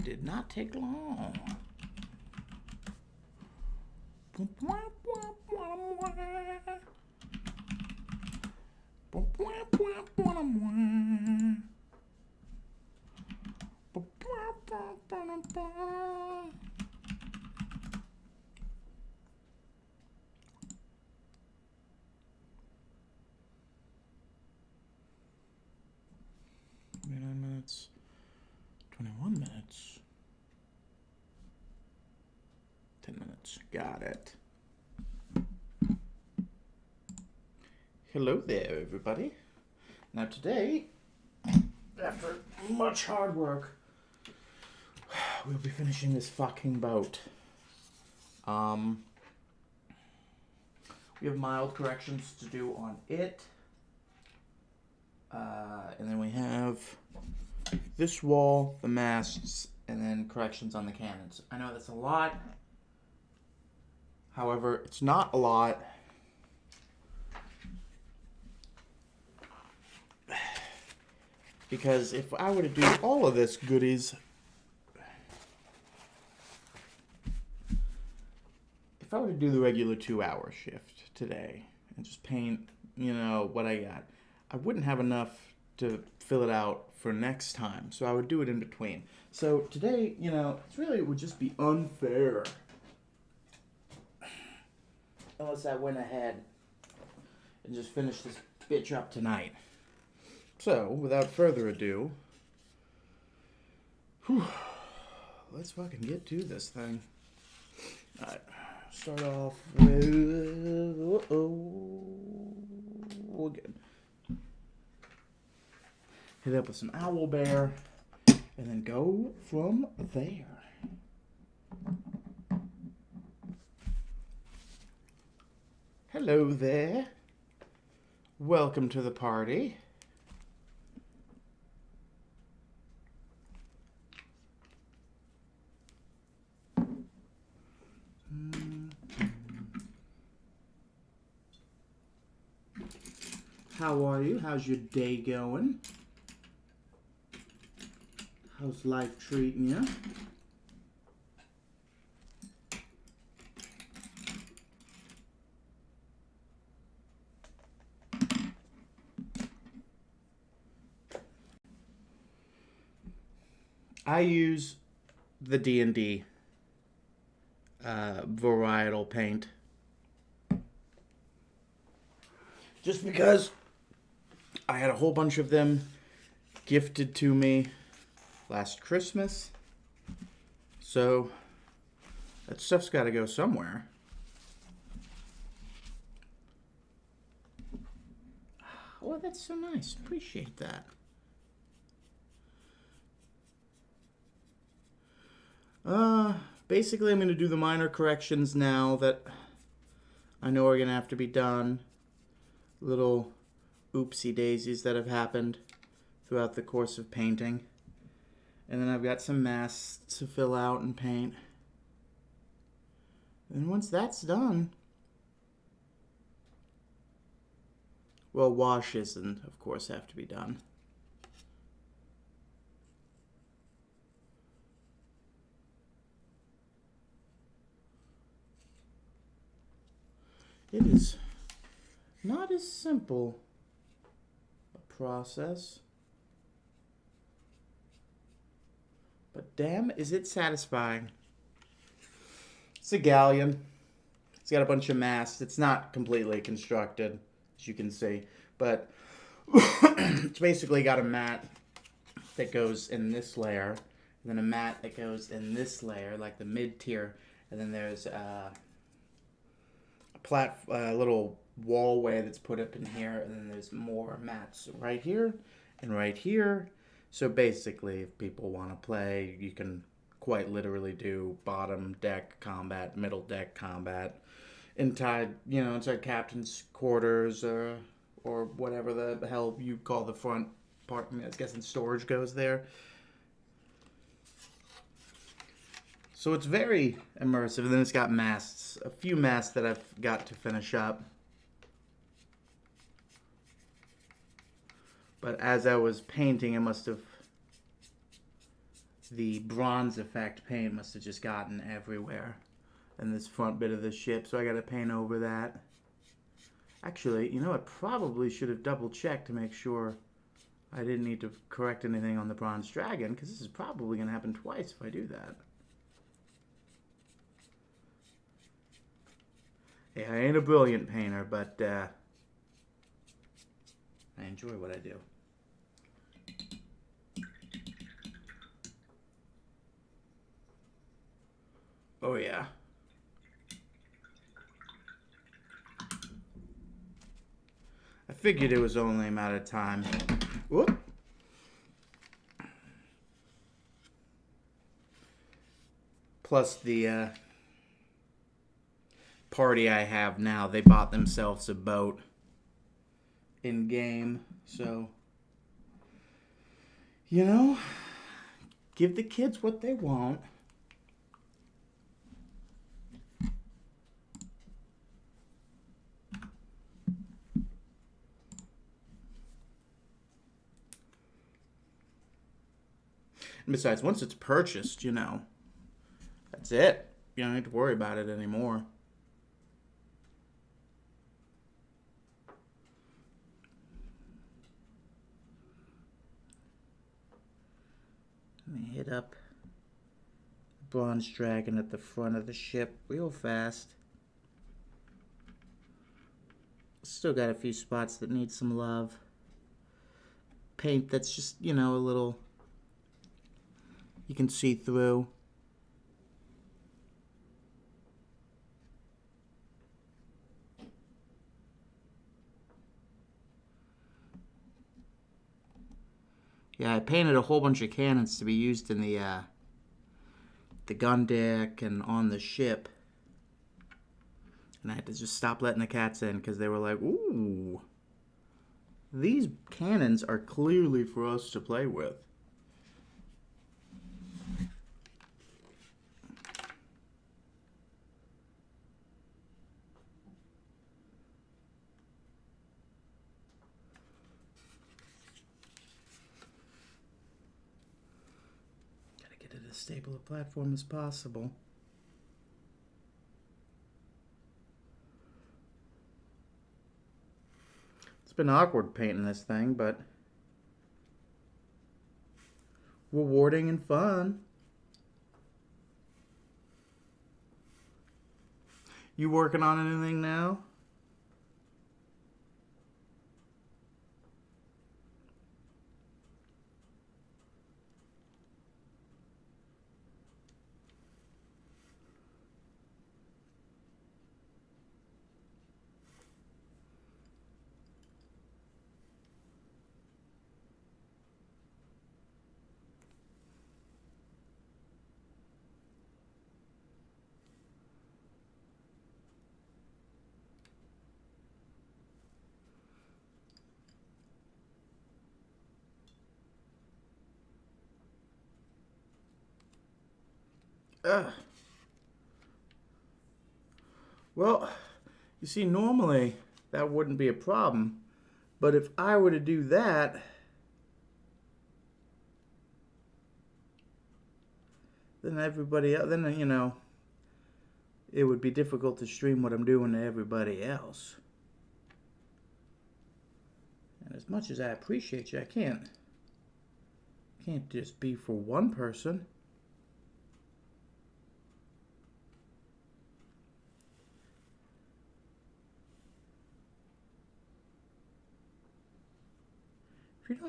did not take long. Minutes, 21 minutes, 10 minutes. Got it. Hello there, everybody. Now today, after much hard work, we'll be finishing this fucking boat. We have mild corrections to do on it. And then we have this wall, the masts, and then corrections on the cannons. I know that's a lot. However, it's not a lot. Because if I were to do all of this goodies, if I were to do the regular 2-hour shift today and just paint, what I got, I wouldn't have enough to fill it out for next time. So I would do it in between. So today, it would just be unfair. Unless I went ahead and just finished this bitch up tonight. So, without further ado, let's fucking get to this thing. Alright, start off with... We'll get... Hit up with some Owlbear, and then go from there. Hello there. Welcome to the party. How are you? How's your day going? How's life treating you? I use the D&D varietal paint just because I had a whole bunch of them gifted to me last Christmas, so that stuff's got to go somewhere. Oh, that's so nice. Appreciate that. Basically, I'm going to do the minor corrections now that I know are going to have to be done. Little oopsie daisies that have happened throughout the course of painting. And then I've got some masks to fill out and paint. And once that's done, well, washes and of course have to be done. It is not as simple a process, but damn, is it satisfying. It's a galleon. It's got a bunch of masts. It's not completely constructed, as you can see, but it's basically got a mat that goes in this layer, and then a mat that goes in this layer, like the mid-tier, and then there's a little wallway that's put up in here, and then there's more mats right here and right here. So basically, if people want to play, you can quite literally do bottom deck combat, middle deck combat, inside captain's quarters or whatever the hell you call the front part. I mean, I was guessing storage goes there. So it's very immersive. And then it's got masts. A few masts that I've got to finish up. But as I was painting, I must have the bronze effect paint must have just gotten everywhere in this front bit of the ship, so I gotta paint over that. Actually, you know, I probably should have double checked to make sure I didn't need to correct anything on the bronze dragon, because this is probably gonna happen twice if I do that. Hey, I ain't a brilliant painter, but I enjoy what I do. Oh yeah. I figured it was only a matter of time. Whoop. Plus the party I have now, they bought themselves a boat in game, so you know, give the kids what they want. And besides, once it's purchased, you know, that's it. You don't need to worry about it anymore. Let me hit up the bronze dragon at the front of the ship real fast. Still got a few spots that need some love. Paint that's just, you know, a little... you can see through. Yeah, I painted a whole bunch of cannons to be used in the gun deck and on the ship. And I had to just stop letting the cats in because they were like, ooh, these cannons are clearly for us to play with. As stable a platform as possible. It's been awkward painting this thing, but rewarding and fun. You working on anything now? Well, you see, normally that wouldn't be a problem, but if I were to do that, then everybody else, then, you know, it would be difficult to stream what I'm doing to everybody else. And as much as I appreciate you, I can't just be for one person.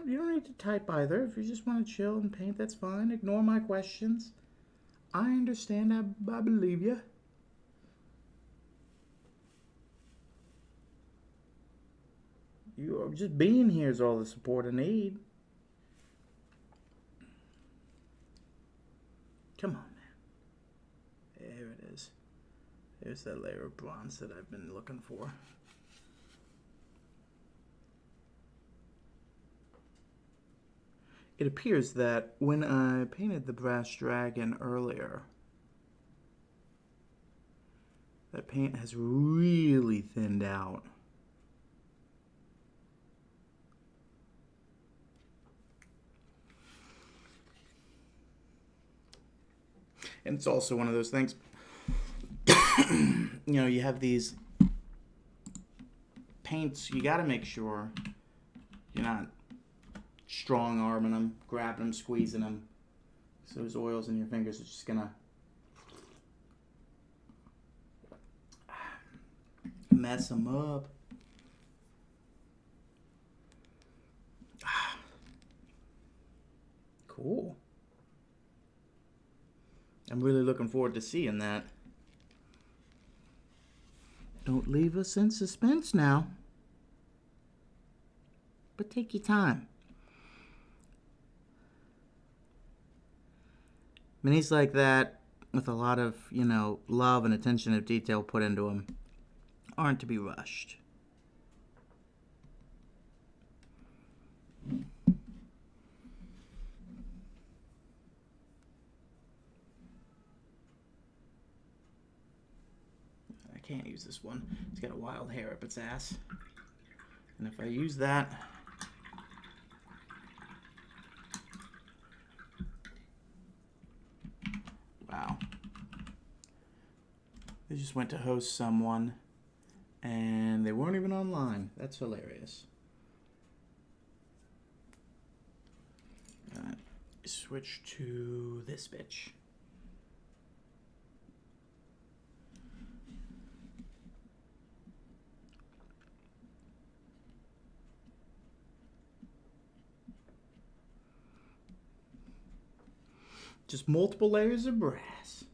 You don't need to type either. If you just want to chill and paint, that's fine. Ignore my questions. I understand. I believe you. Just being here is all the support I need. Come on, man. There it is. There's that layer of bronze that I've been looking for. It appears that when I painted the brass dragon earlier, that paint has really thinned out. And it's also one of those things, you know, you have these paints, you got to make sure you're not strong arming them, grabbing them, squeezing them. So those oils in your fingers are just going to mess them up. Cool. I'm really looking forward to seeing that. Don't leave us in suspense now. But take your time. Minis like that, with a lot of, you know, love and attention to detail put into them, aren't to be rushed. I can't use this one. It's got a wild hair up its ass. And if I use that, wow. They just went to host someone and they weren't even online. That's hilarious. Switch to this bitch. Just multiple layers of brass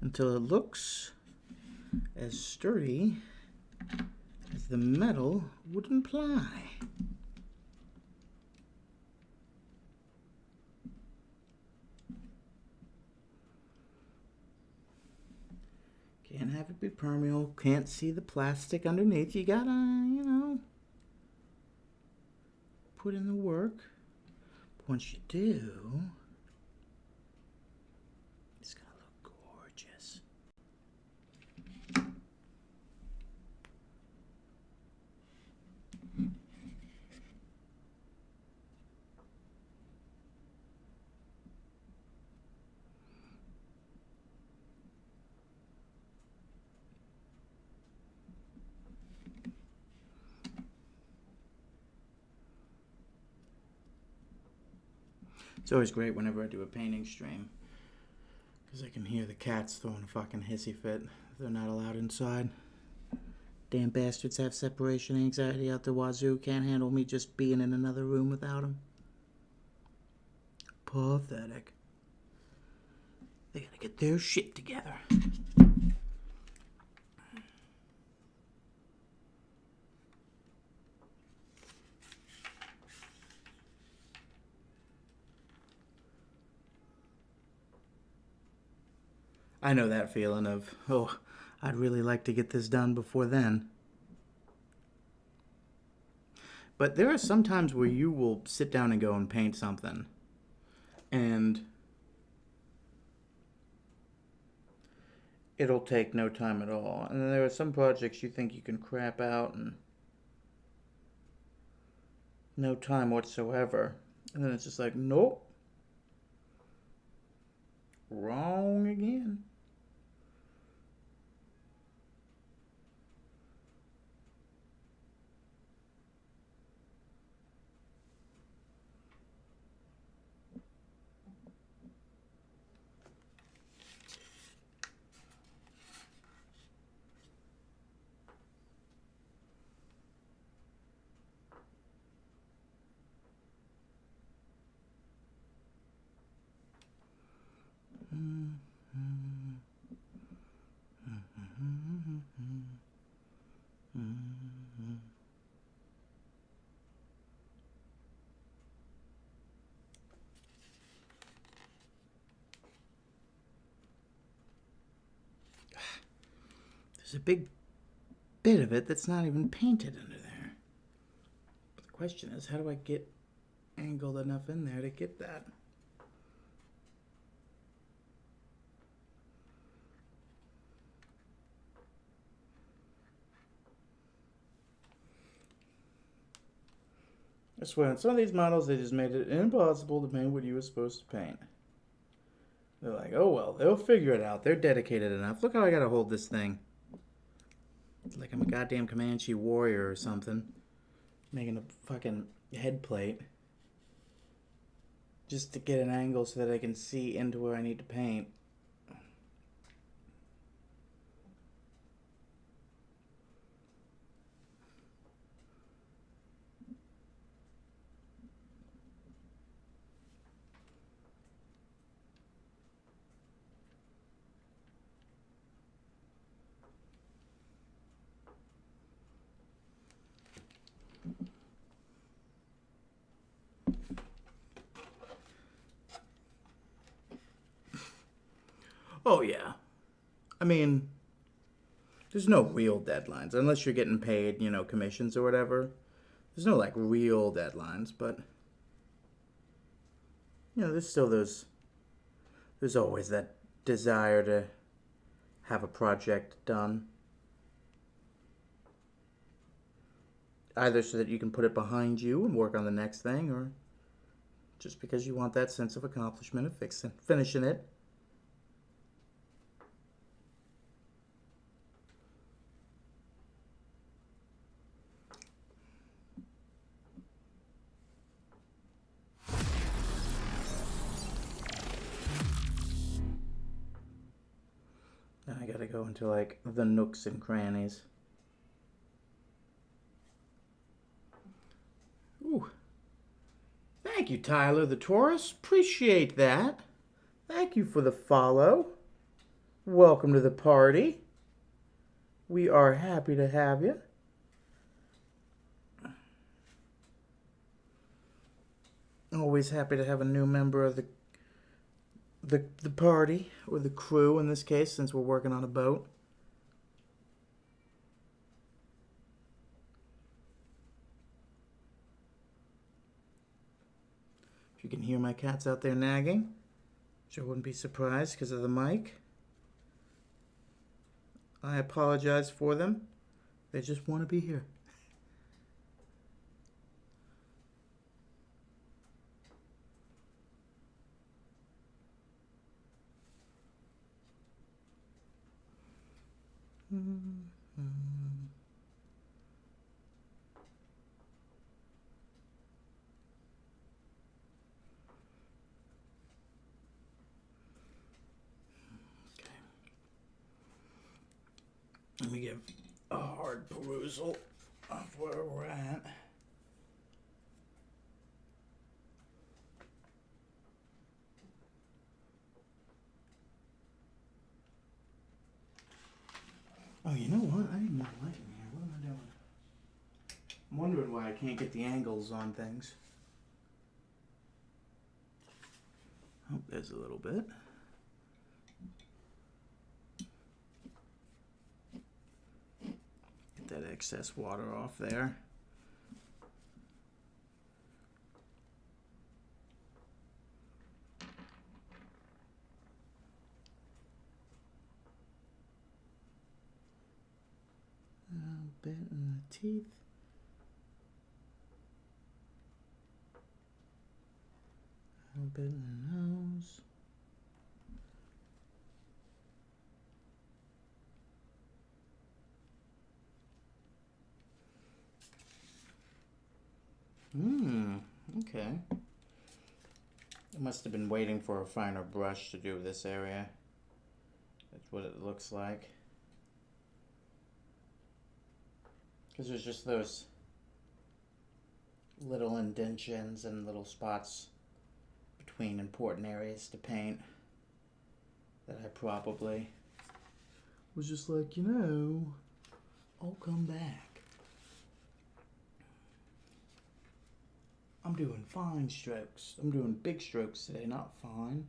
until it looks as sturdy as the metal would imply. Can't have it be permeable, can't see the plastic underneath. You gotta, you know, put in the work. Once you do, it's going to look gorgeous. It's always great whenever I do a painting stream, because I can hear the cats throwing a fucking hissy fit. They're not allowed inside. Damn bastards have separation anxiety out the wazoo. Can't handle me just being in another room without them. Pathetic. They gotta get their shit together. I know that feeling of, oh, I'd really like to get this done before then. But there are some times where you will sit down and go and paint something, and it'll take no time at all. And then there are some projects you think you can crap out in no time whatsoever. And then it's just like, nope. Wrong again. There's a big bit of it that's not even painted under there. But the question is, how do I get angled enough in there to get that? I swear, on some of these models, they just made it impossible to paint what you were supposed to paint. They're like, oh well, they'll figure it out. They're dedicated enough. Look how I gotta hold this thing. Like I'm a goddamn Comanche warrior or something. Making a fucking head plate. Just to get an angle so that I can see into where I need to paint. Oh, yeah. I mean, there's no real deadlines unless you're getting paid, commissions or whatever. There's no like real deadlines, but there's still there's always that desire to have a project done. Either so that you can put it behind you and work on the next thing, or just because you want that sense of accomplishment of finishing it. Now I gotta go into like the nooks and crannies. Ooh. Thank you, Tyler the Taurus. Appreciate that. Thank you for the follow. Welcome to the party. We are happy to have you. Always happy to have a new member of the party, or the crew in this case, since we're working on a boat. If you can hear my cats out there nagging, which I wouldn't be surprised because of the mic, I apologize for them. They just want to be here. Let me give a hard perusal of where we're at. Oh, you know what? I need more light in here. What am I doing? I'm wondering why I can't get the angles on things. Oh, there's a little bit. Get that excess water off there. A bit in the teeth. A bit in the nose. Okay. I must have been waiting for a finer brush to do this area. That's what it looks like. Because there's just those little indentions and little spots between important areas to paint that I probably was just like, I'll come back. I'm doing fine strokes. I'm doing big strokes today, not fine.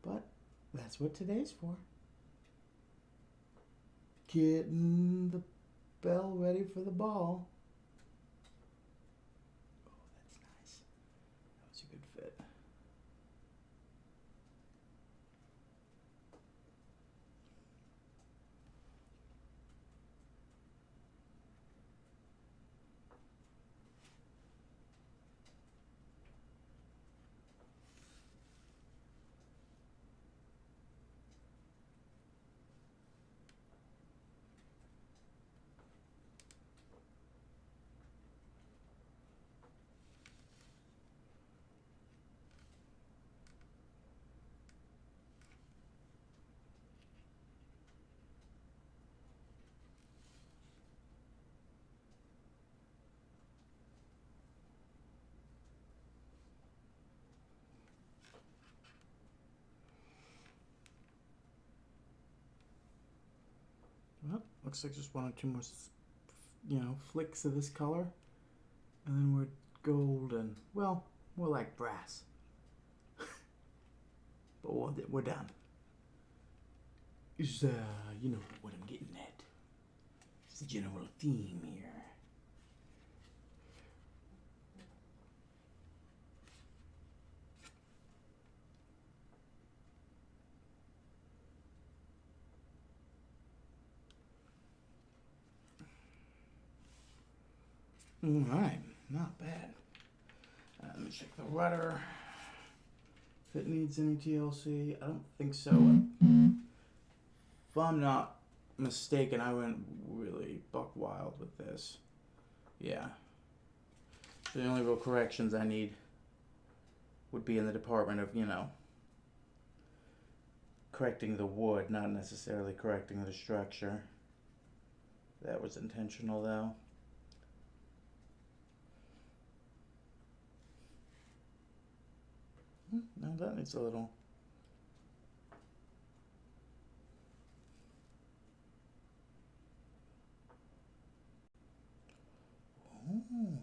But that's what today's for. Getting the bell ready for the ball. Oh, that's nice. That was a good fit. looks like just one or two more, flicks of this color. And then we're golden. Well, more like brass. But we're done. Is, you know what I'm getting at. It's the general theme here. Alright, not bad. Let me check the rudder. If it needs any TLC. I don't think so. If I'm not mistaken, I went really buck wild with this. Yeah. So the only real corrections I need would be in the department of, correcting the wood, not necessarily correcting the structure. That was intentional, though. No, that needs a little. Oh.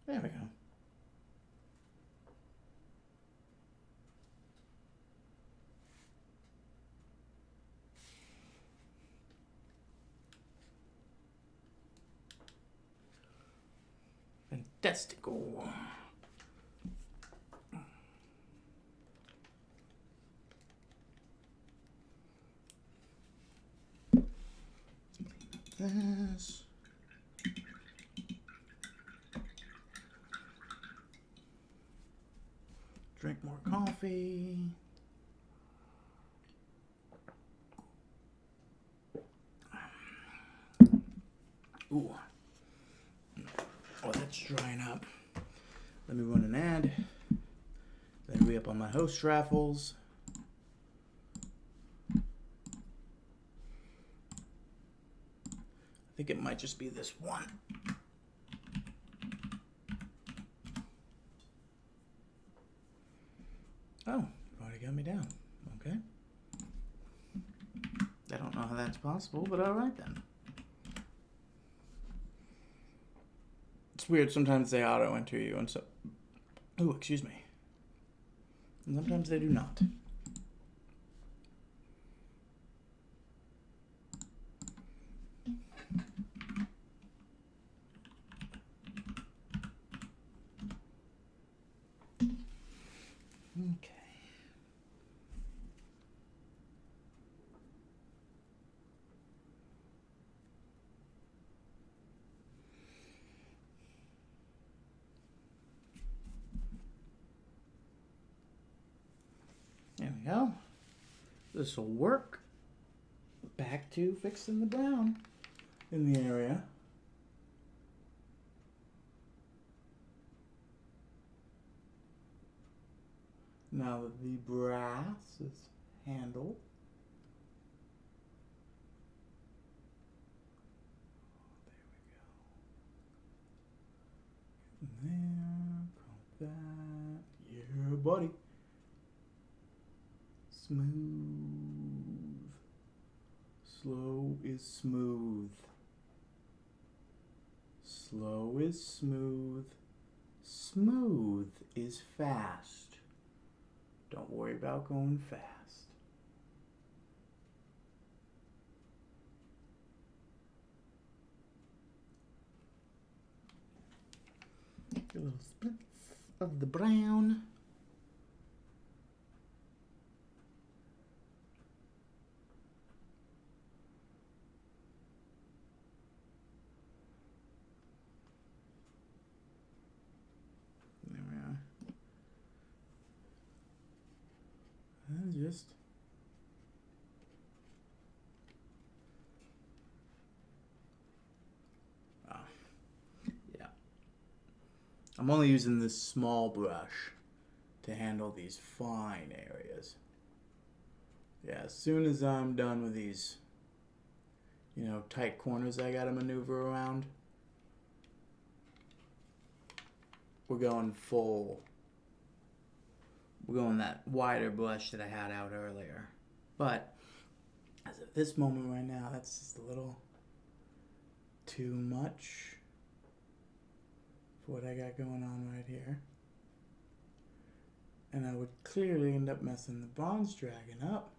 There we go. Fantastical. This. Drink more coffee. Ooh. Oh, that's drying up. Let me run an ad. Then re-up on my host raffles. I think it might just be this one. Oh, you've already got me down. Okay. I don't know how that's possible, but alright then. It's weird, sometimes they auto-enter you, and so... Ooh, excuse me. And sometimes they do not. Okay. There we go. This will work. Back to fixing the brown in the area. Now that the brass is handled. There we go. There, crop that. Yeah, buddy. Smooth. Slow is smooth. Slow is smooth. Smooth is fast. Don't worry about going fast. A little splits of the brown. There we are. And just I'm only using this small brush to handle these fine areas. Yeah, as soon as I'm done with these, tight corners I gotta maneuver around, we're going full we're going that wider brush that I had out earlier. But as of this moment right now, that's just a little too much for what I got going on right here. And I would clearly end up messing the Bronze Dragon up.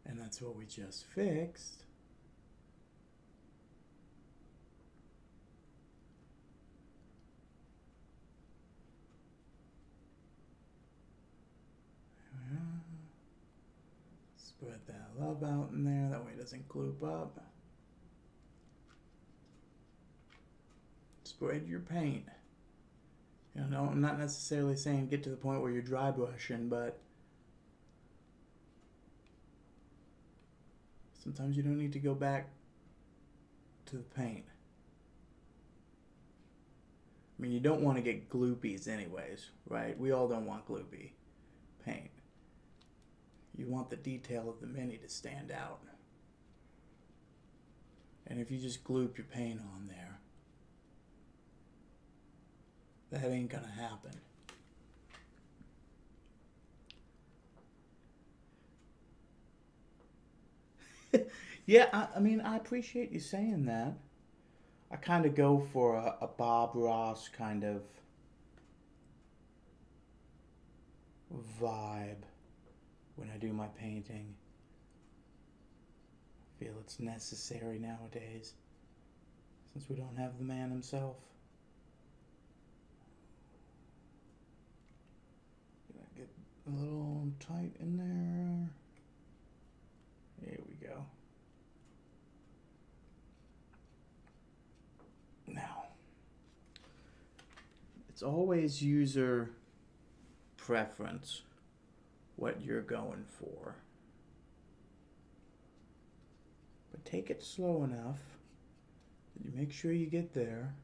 And that's what we just fixed. Spread that love out in there, that way it doesn't gloop up. Spread your paint. You know, I'm not necessarily saying get to the point where you're dry brushing, but sometimes you don't need to go back to the paint. I mean, you don't want to get gloopies anyways, right? We all don't want gloopy paint. You want the detail of the mini to stand out. And if you just gloop your paint on there, that ain't gonna happen. Yeah, I mean, I appreciate you saying that. I kind of go for a Bob Ross kind of vibe when I do my painting. I feel it's necessary nowadays since we don't have the man himself. Get a little tight in there. There we go. Now, it's always user preference what you're going for. But take it slow enough that you make sure you get there,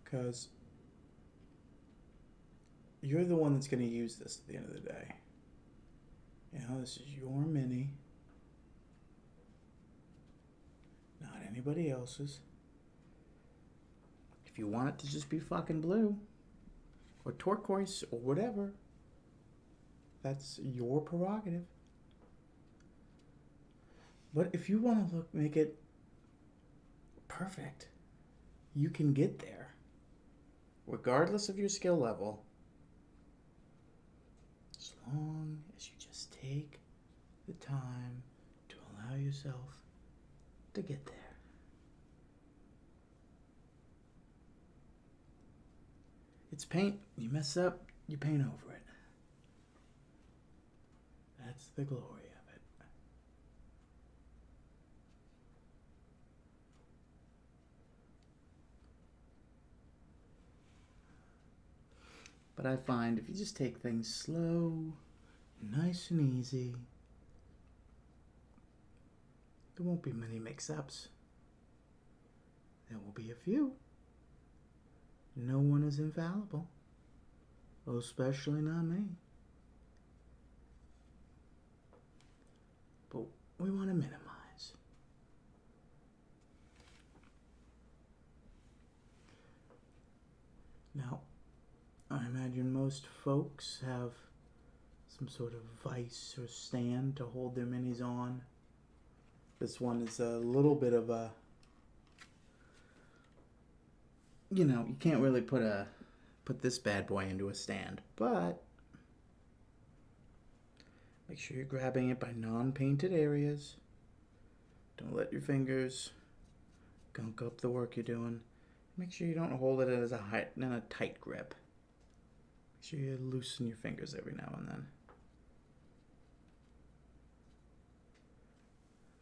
because you're the one that's going to use this at the end of the day. You know, this is your mini, not anybody else's. If you want it to just be fucking blue or turquoise or whatever, that's your prerogative. But if you want to make it perfect, you can get there, regardless of your skill level, as long as you just take the time to allow yourself to get there. It's paint. You mess up, you paint over it. That's the glory of it. But I find if you just take things slow, nice and easy, there won't be many mix-ups. There will be a few. No one is infallible, especially not me. But we want to minimize. Now, I imagine most folks have some sort of vise or stand to hold their minis on. This one is a little bit of a, you know, you can't really put this bad boy into a stand, but make sure you're grabbing it by non-painted areas. Don't let your fingers gunk up the work you're doing. Make sure you don't hold it as in a tight grip. Make sure you loosen your fingers every now and then.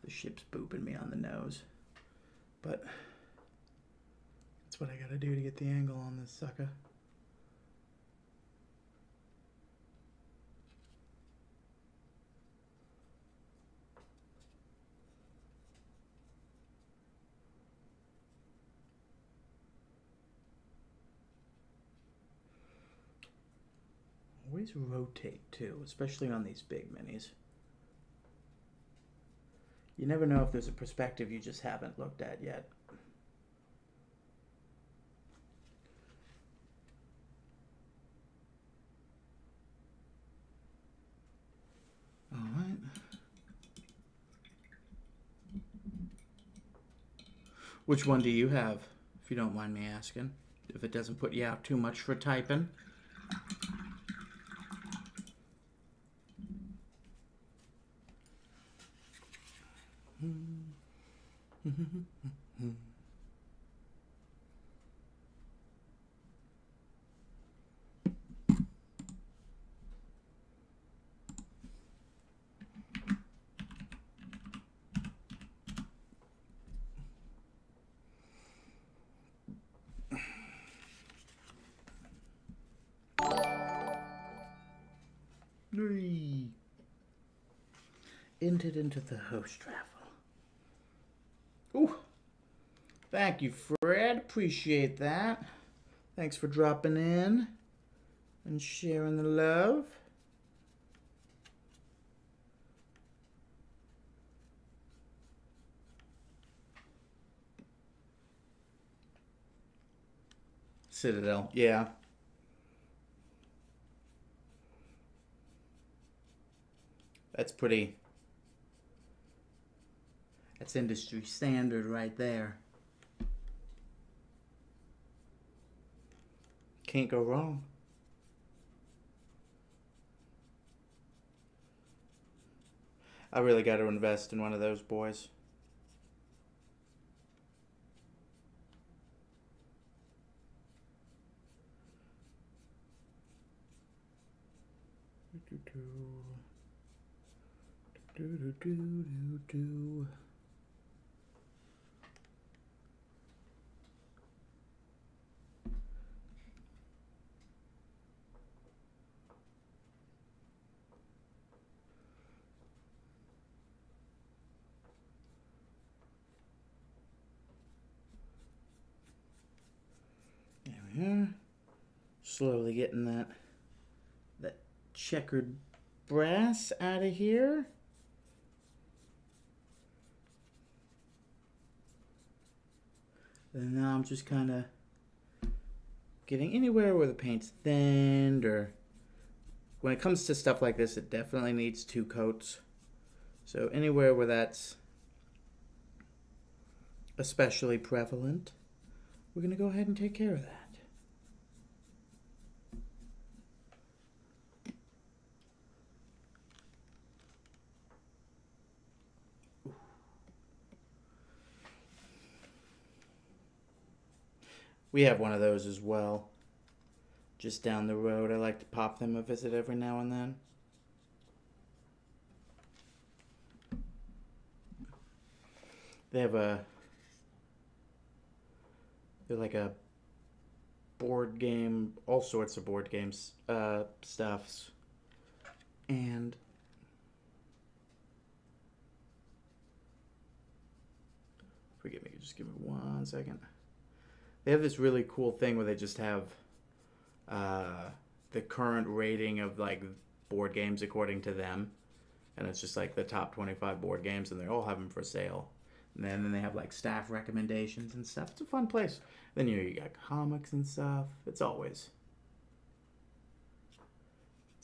The ship's booping me on the nose, but that's what I gotta do to get the angle on this sucker. Always rotate too, especially on these big minis. You never know if there's a perspective you just haven't looked at yet. Which one do you have, if you don't mind me asking? If it doesn't put you out too much for typing. Entered into the host travel. Ooh. Thank you, Fred. Appreciate that. Thanks for dropping in and sharing the love. Citadel, yeah. That's pretty. That's industry standard right there. Can't go wrong. I really got to invest in one of those boys. There we are. Slowly getting that checkered brass out of here. And now I'm just kind of getting anywhere where the paint's thinned, or when it comes to stuff like this, it definitely needs 2 coats. So anywhere where that's especially prevalent, we're going to go ahead and take care of that. We have one of those as well, just down the road. I like to pop them a visit every now and then. They have they're like a board game, all sorts of board games, stuffs. And forgive me, just give me 1 second. They have this really cool thing where they just have the current rating of like board games according to them, and it's just like the top 25 board games, and they all have them for sale. And then they have like staff recommendations and stuff. It's a fun place. Then you got comics and stuff. It's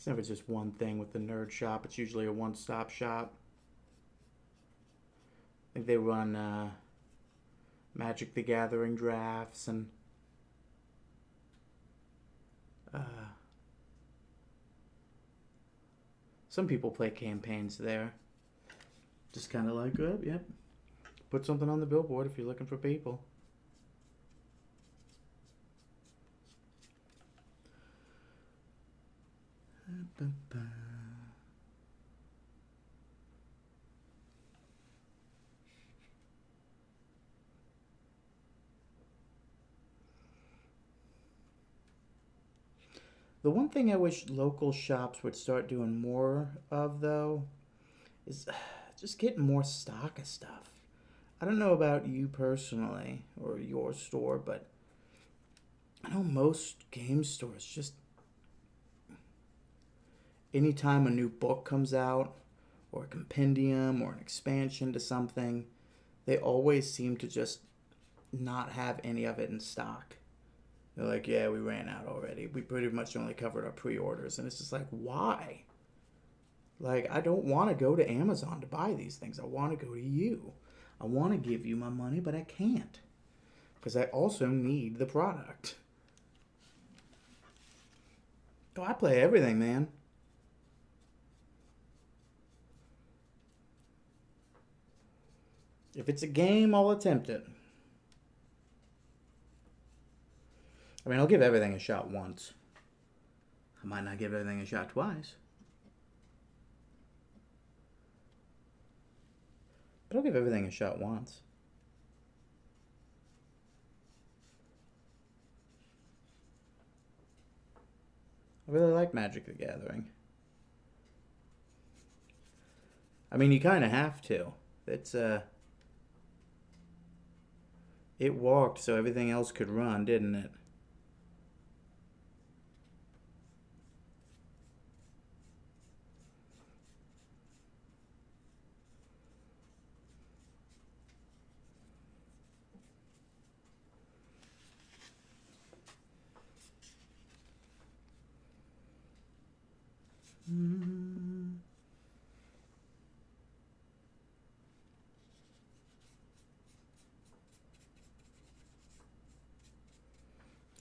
never just one thing with the nerd shop. It's usually a one-stop shop. I think they run Magic the Gathering drafts, and some people play campaigns there. Just kind of like, oh, yep. Put something on the billboard if you're looking for people. The one thing I wish local shops would start doing more of, though, is just getting more stock of stuff. I don't know about you personally or your store, but I know most game stores just anytime a new book comes out or a compendium or an expansion to something, they always seem to just not have any of it in stock. They're like, yeah, we ran out already. We pretty much only covered our pre-orders. And it's just like, why? Like, I don't want to go to Amazon to buy these things. I want to go to you. I want to give you my money, but I can't. Because I also need the product. Oh, I play everything, man. If it's a game, I'll attempt it. I mean, I'll give everything a shot once. I might not give everything a shot twice. But I'll give everything a shot once. I really like Magic the Gathering. I mean, you kind of have to. It's, it walked so everything else could run, didn't it?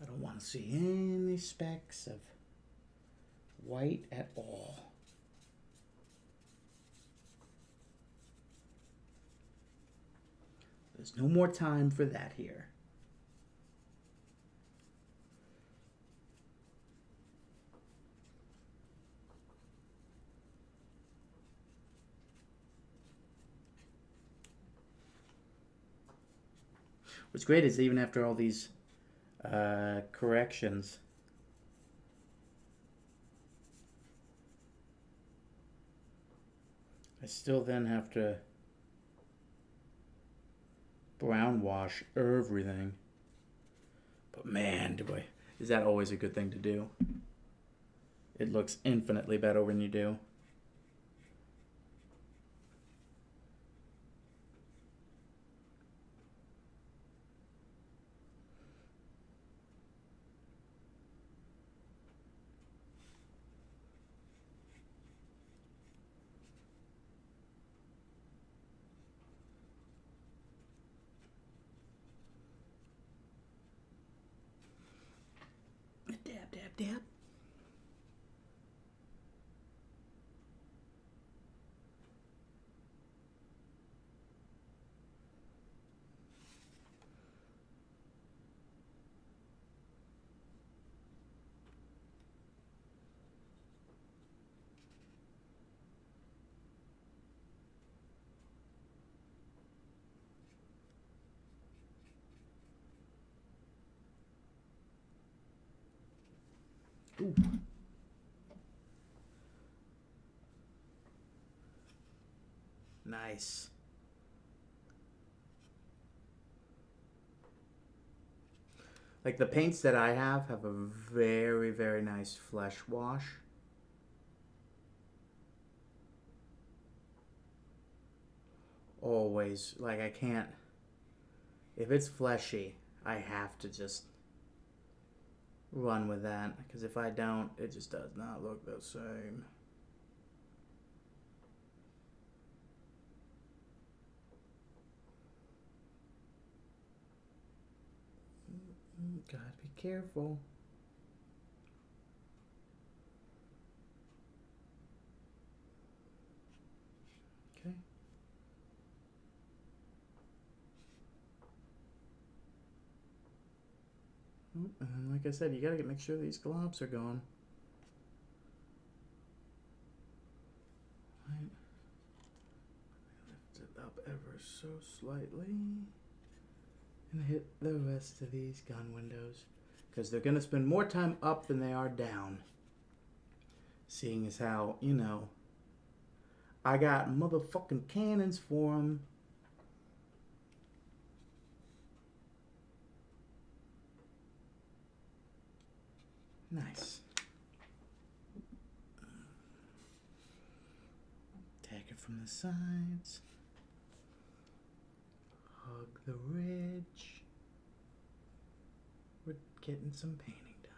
I don't want to see any specks of white at all. There's no more time for that here. What's great is even after all these corrections, I still then have to brown wash everything. But man, is that always a good thing to do? It looks infinitely better when you do. Dab, dab, dab. Ooh. Nice. Like the paints that I have a very, very nice flesh wash. Always. Like I can't. If it's fleshy, I have to just run with that. Because if I don't, it just does not look the same. Gotta be careful. Okay. And like I said, you gotta make sure these globs are gone. Right. Lift it up ever so slightly. And hit the rest of these gun windows. Because they're gonna spend more time up than they are down. Seeing as how, you know, I got motherfucking cannons for them. Nice. Take it from the sides. Hug the ridge. We're getting some painting done.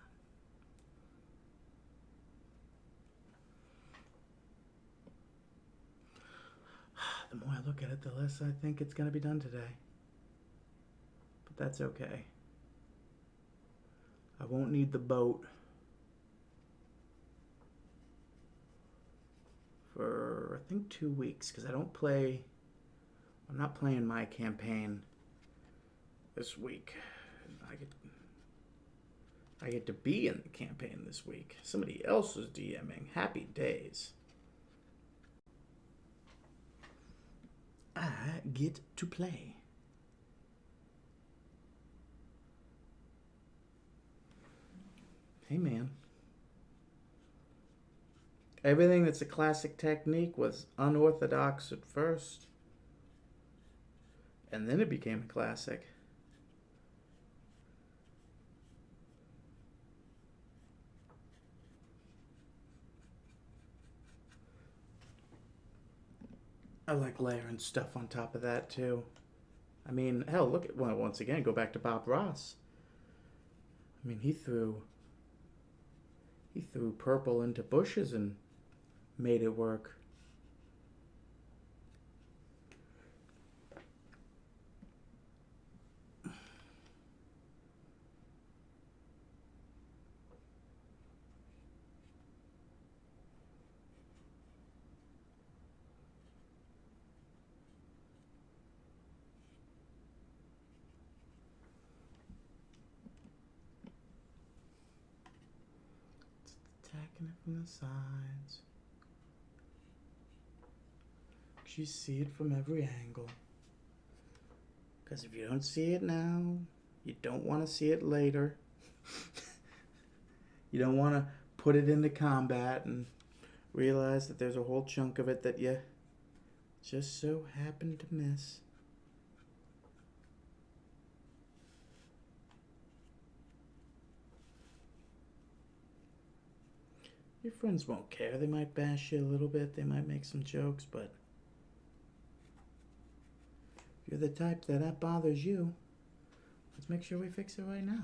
The more I look at it, the less I think it's going to be done today. but that's okay. I won't need the boat for, I think, 2 weeks, because I'm not playing my campaign this week. I get to be in the campaign this week. Somebody else is DMing. Happy days. I get to play. Hey, man. Everything that's a classic technique was unorthodox at first, and then it became a classic. I like layering stuff on top of that too. I mean, hell, look at, well, once again, go back to Bob Ross. I mean, he threw purple into bushes and made it work. Attacking it from the sides. You see it from every angle. Because if you don't see it now, you don't want to see it later. You don't want to put it into combat and realize that there's a whole chunk of it that you just so happen to miss. Your friends won't care. They might bash you a little bit. They might make some jokes, but if you're the type that bothers you, let's make sure we fix it right now.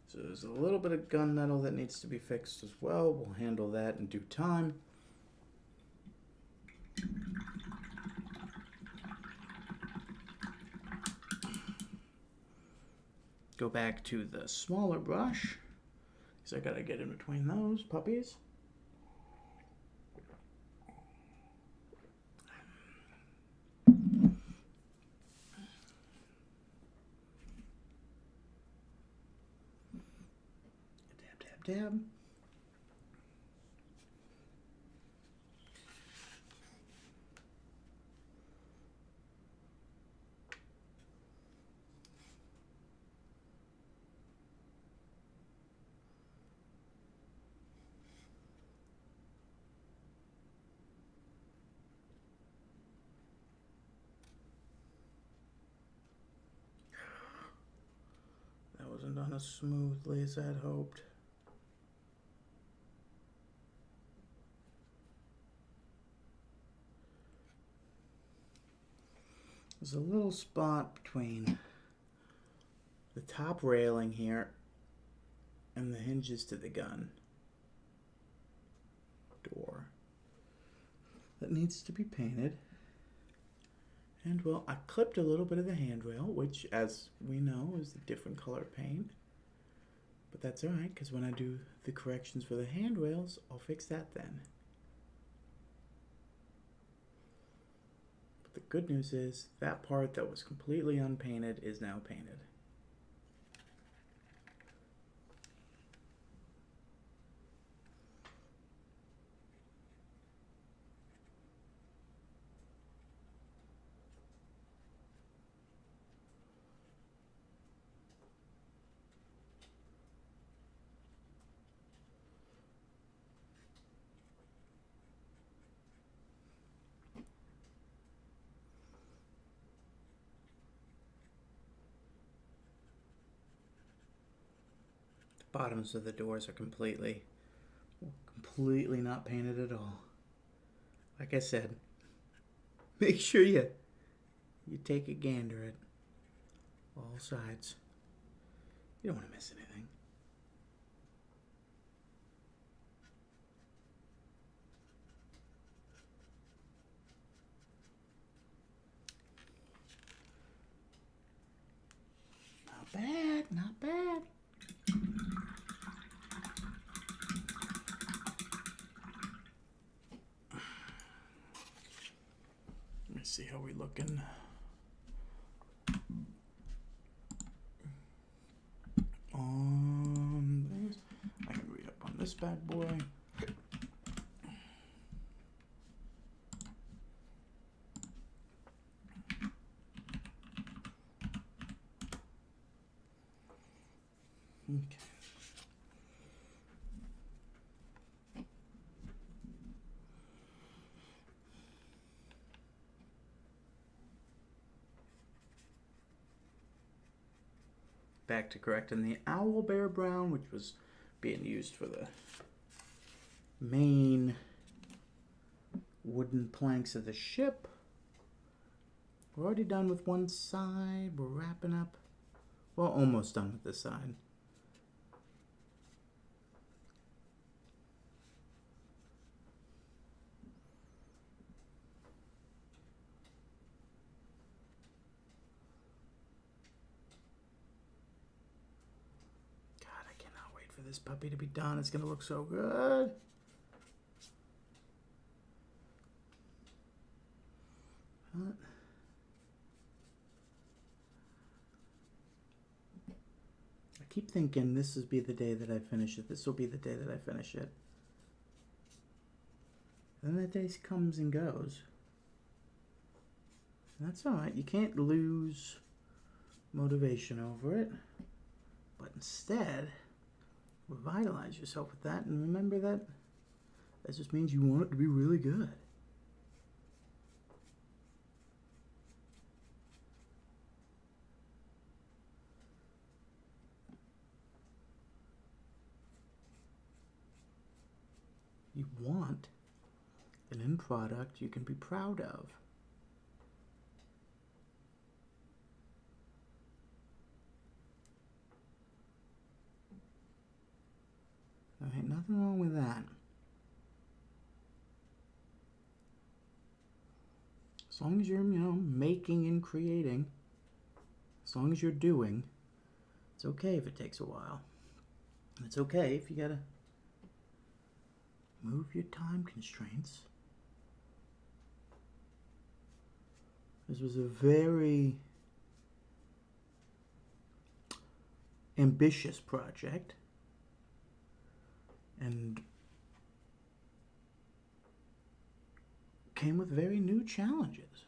So there's a little bit of gunmetal that needs to be fixed as well. We'll handle that in due time. Go back to the smaller brush, because I gotta get in between those puppies. Dab, dab, dab. That wasn't done as smoothly as I'd hoped. There's a little spot between the top railing here and the hinges to the gun door that needs to be painted. And, well, I clipped a little bit of the handrail, which, as we know, is a different color paint. But that's alright, because when I do the corrections for the handrails, I'll fix that then. But the good news is, that part that was completely unpainted is now painted. Bottoms of the doors are completely not painted at all. Like I said, make sure you take a gander at all sides. You don't want to miss anything. bad, not bad. Let me see how we looking. On this, I can read up on this bad boy. Okay. Back to correcting the owl bear brown, which was being used for the main wooden planks of the ship. We're already done with one side. We're wrapping up. Well, almost done with this side. For this puppy to be done, it's gonna look so good. But I keep thinking this will be the day that I finish it. This will be the day that I finish it. Then that day comes and goes. And that's all right. You can't lose motivation over it. But instead, revitalize yourself with that, and remember that just means you want it to be really good. You want an end product you can be proud of. There ain't nothing wrong with that. As long as you're, making and creating, as long as you're doing, it's okay if it takes a while. It's okay if you gotta move your time constraints. This was a very ambitious project. And came with very new challenges.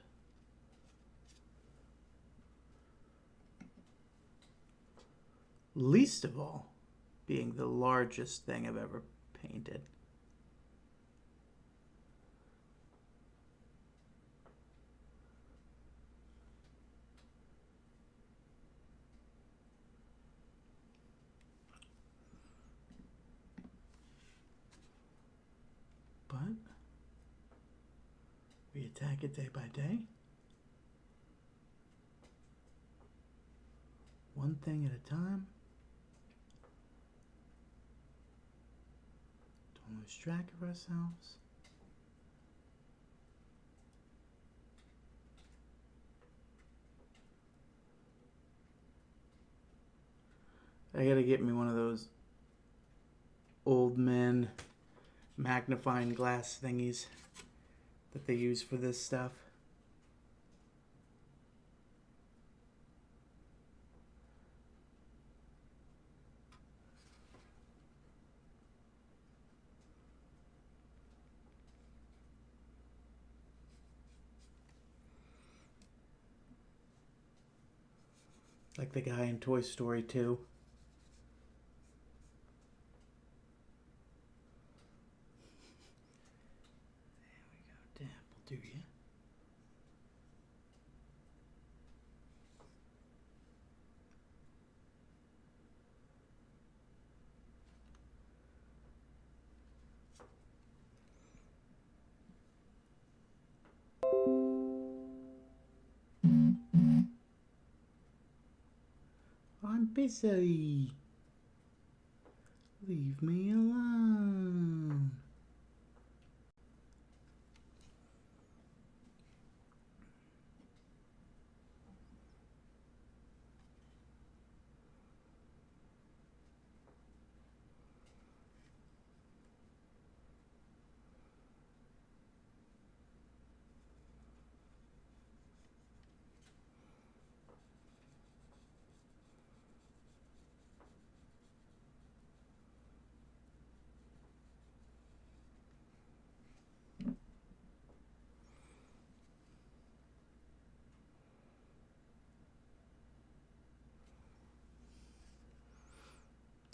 Least of all, being the largest thing I've ever painted. But we attack it day by day. One thing at a time. Don't lose track of ourselves. I gotta get me one of those old men magnifying glass thingies that they use for this stuff. Like the guy in Toy Story 2. There we go. Dab will do you. I'm busy. Leave me alone.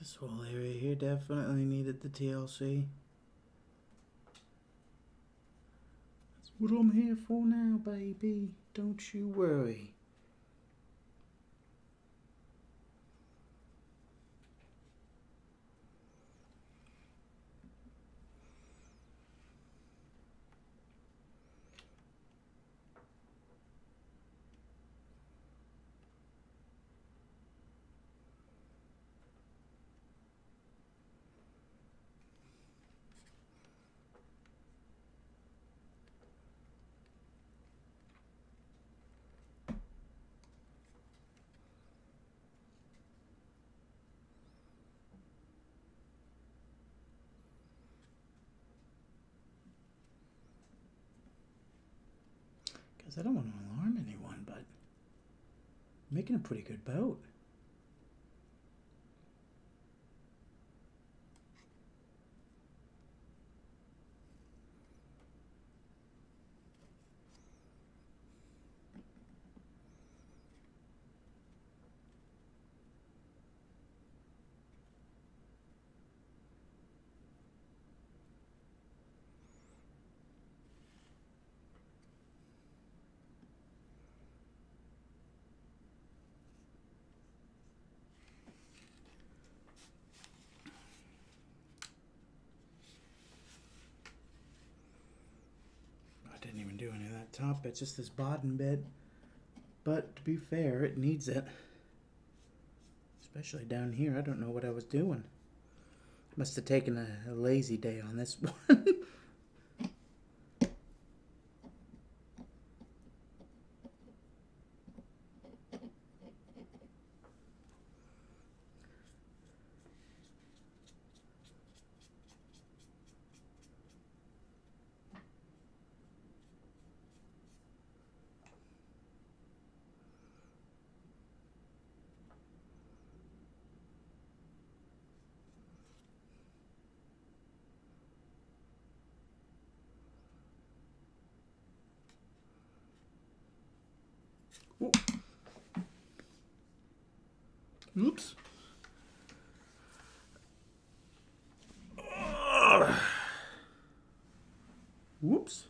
This whole area here definitely needed the TLC. That's what I'm here for now, baby. Don't you worry. Because I don't want to alarm anyone, but I'm making a pretty good boat. Didn't even do any of that top bit, just this bottom bit. But to be fair, it needs it. Especially down here, I don't know what I was doing. Must have taken a lazy day on this one. Oops. Whoops.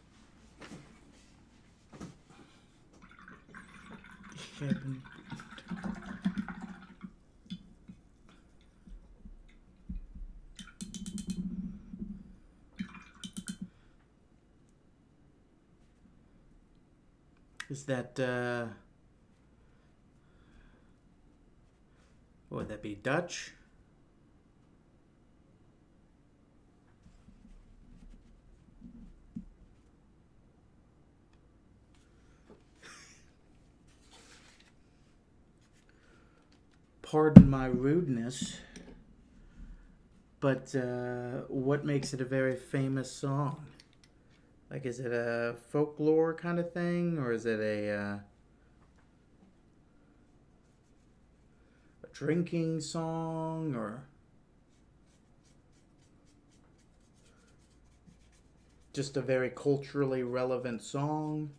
Is that, what would that be, Dutch? Pardon my rudeness, but what makes it a very famous song? Like, is it a folklore kind of thing, or is it a drinking song, or just a very culturally relevant song?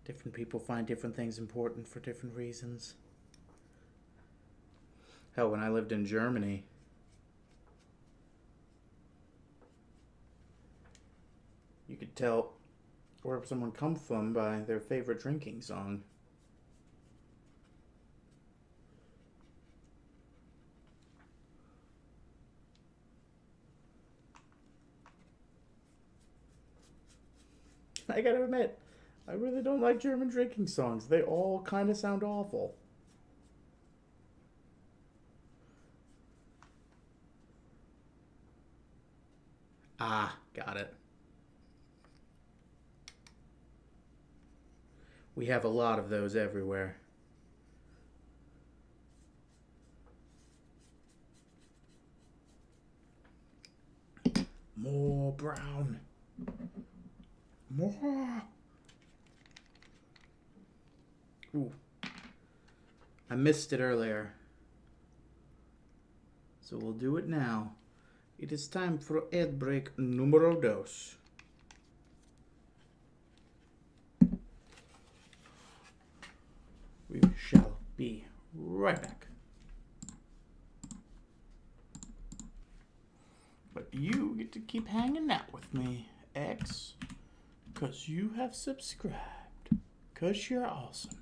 Different people find different things important for different reasons. Hell, when I lived in Germany, you could tell where someone comes from by their favorite drinking song. I gotta admit, I really don't like German drinking songs. They all kind of sound awful. Ah, got it. We have a lot of those everywhere. More brown. More. Ooh. I missed it earlier. So we'll do it now. It is time for ad break numero dos. We shall be right back. But you get to keep hanging out with me, X, because you have subscribed, because you're awesome.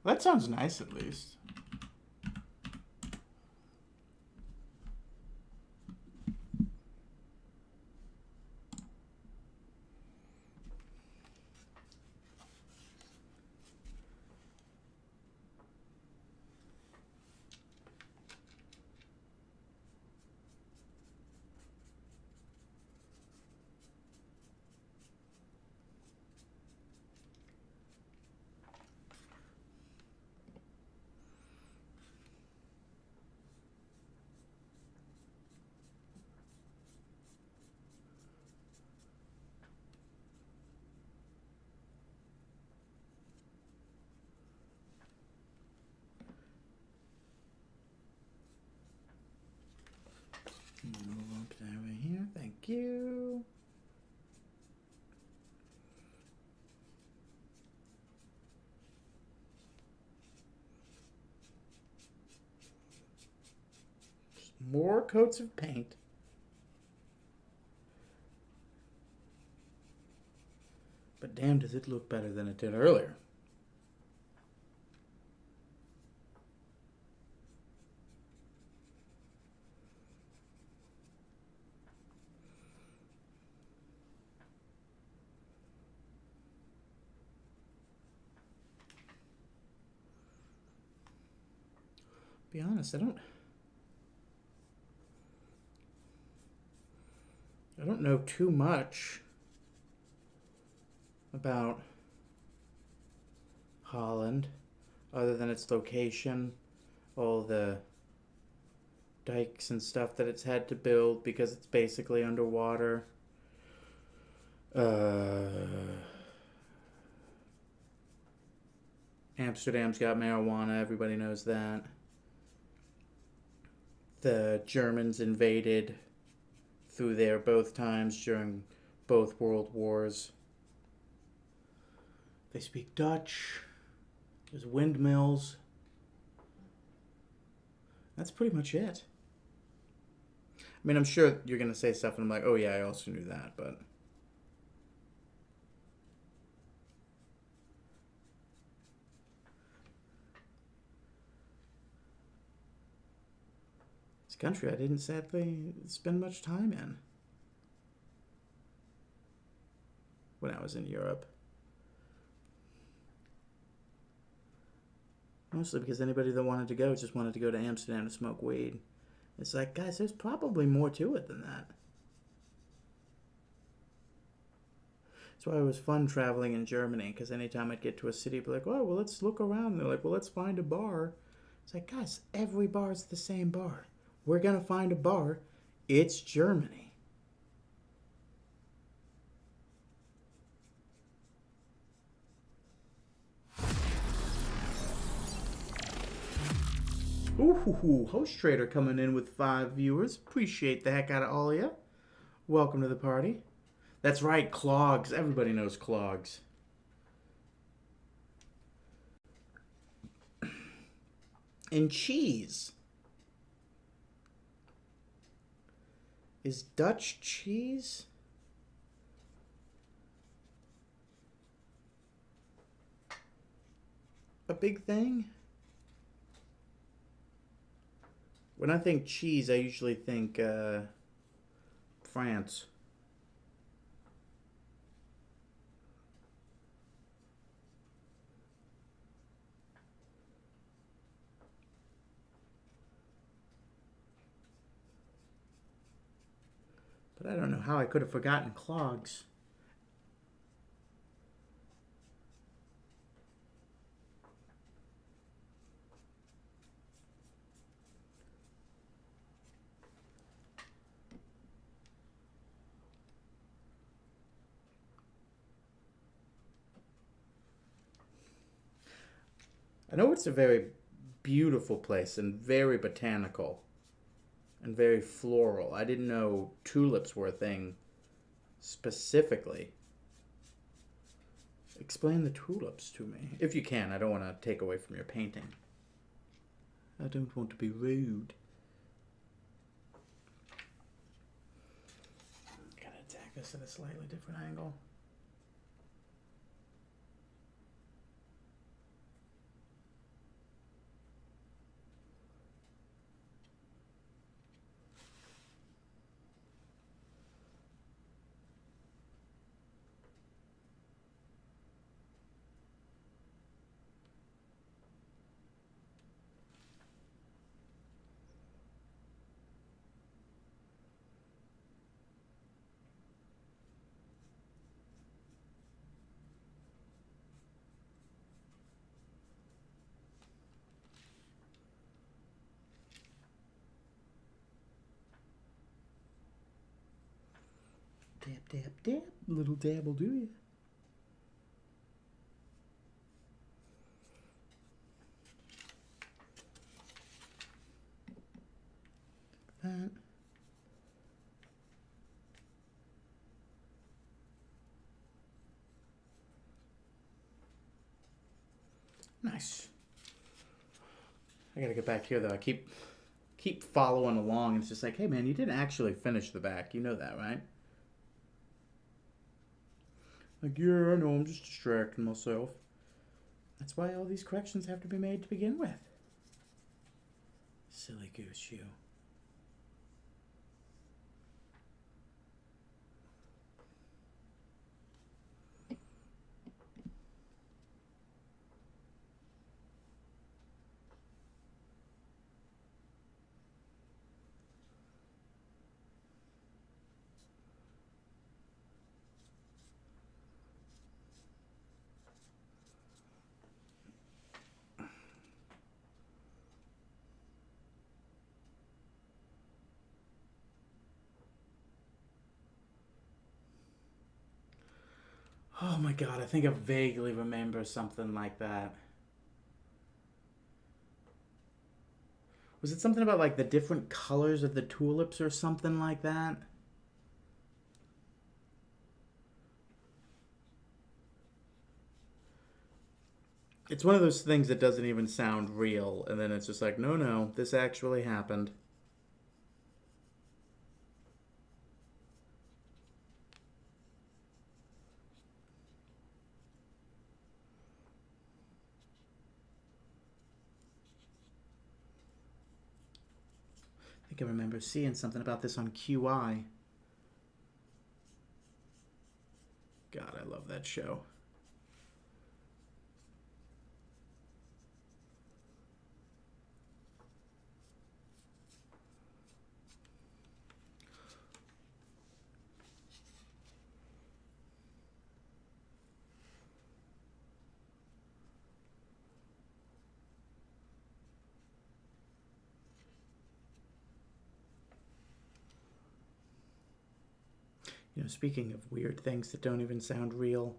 That sounds nice, at least. Move up over here. Thank you. More coats of paint. But damn, does it look better than it did earlier. Be honest, I don't know too much about Holland other than its location, all the dikes and stuff that it's had to build because it's basically underwater. Amsterdam's got marijuana, everybody knows that. The Germans invaded through there both times during both world wars. They speak Dutch. There's windmills. That's pretty much it. I mean, I'm sure you're going to say stuff and I'm like, oh yeah, I also knew that, but... This country I didn't sadly spend much time in when I was in Europe. Mostly because anybody that wanted to go just wanted to go to Amsterdam to smoke weed. It's like, guys, there's probably more to it than that. That's why it was fun traveling in Germany, because anytime I'd get to a city, I'd be like, oh, well, let's look around. And they're like, well, let's find a bar. It's like, guys, every bar is the same bar. We're going to find a bar. It's Germany. Ooh, Host Trader coming in with 5 viewers. Appreciate the heck out of all of you. Welcome to the party. That's right, clogs. Everybody knows clogs. And cheese. Is Dutch cheese? A big thing? When I think cheese, I usually think France. But I don't know how I could have forgotten clogs. I know it's a very beautiful place and very botanical and very floral. I didn't know tulips were a thing specifically. Explain the tulips to me. If you can, I don't want to take away from your painting. I don't want to be rude. Gotta attack this at a slightly different angle. Dab, dab, dab. Little dab will do you. That. Nice. I gotta get back here though. I keep following along. It's just like, hey man, you didn't actually finish the back. You know that, right? Like, yeah, I know, I'm just distracting myself. That's why all these corrections have to be made to begin with. Silly goose, you. Oh my god, I think I vaguely remember something like that. Was it something about like the different colors of the tulips or something like that? It's one of those things that doesn't even sound real, and then it's just like, no, no, this actually happened. I think I remember seeing something about this on QI. God, I love that show. You know, speaking of weird things that don't even sound real,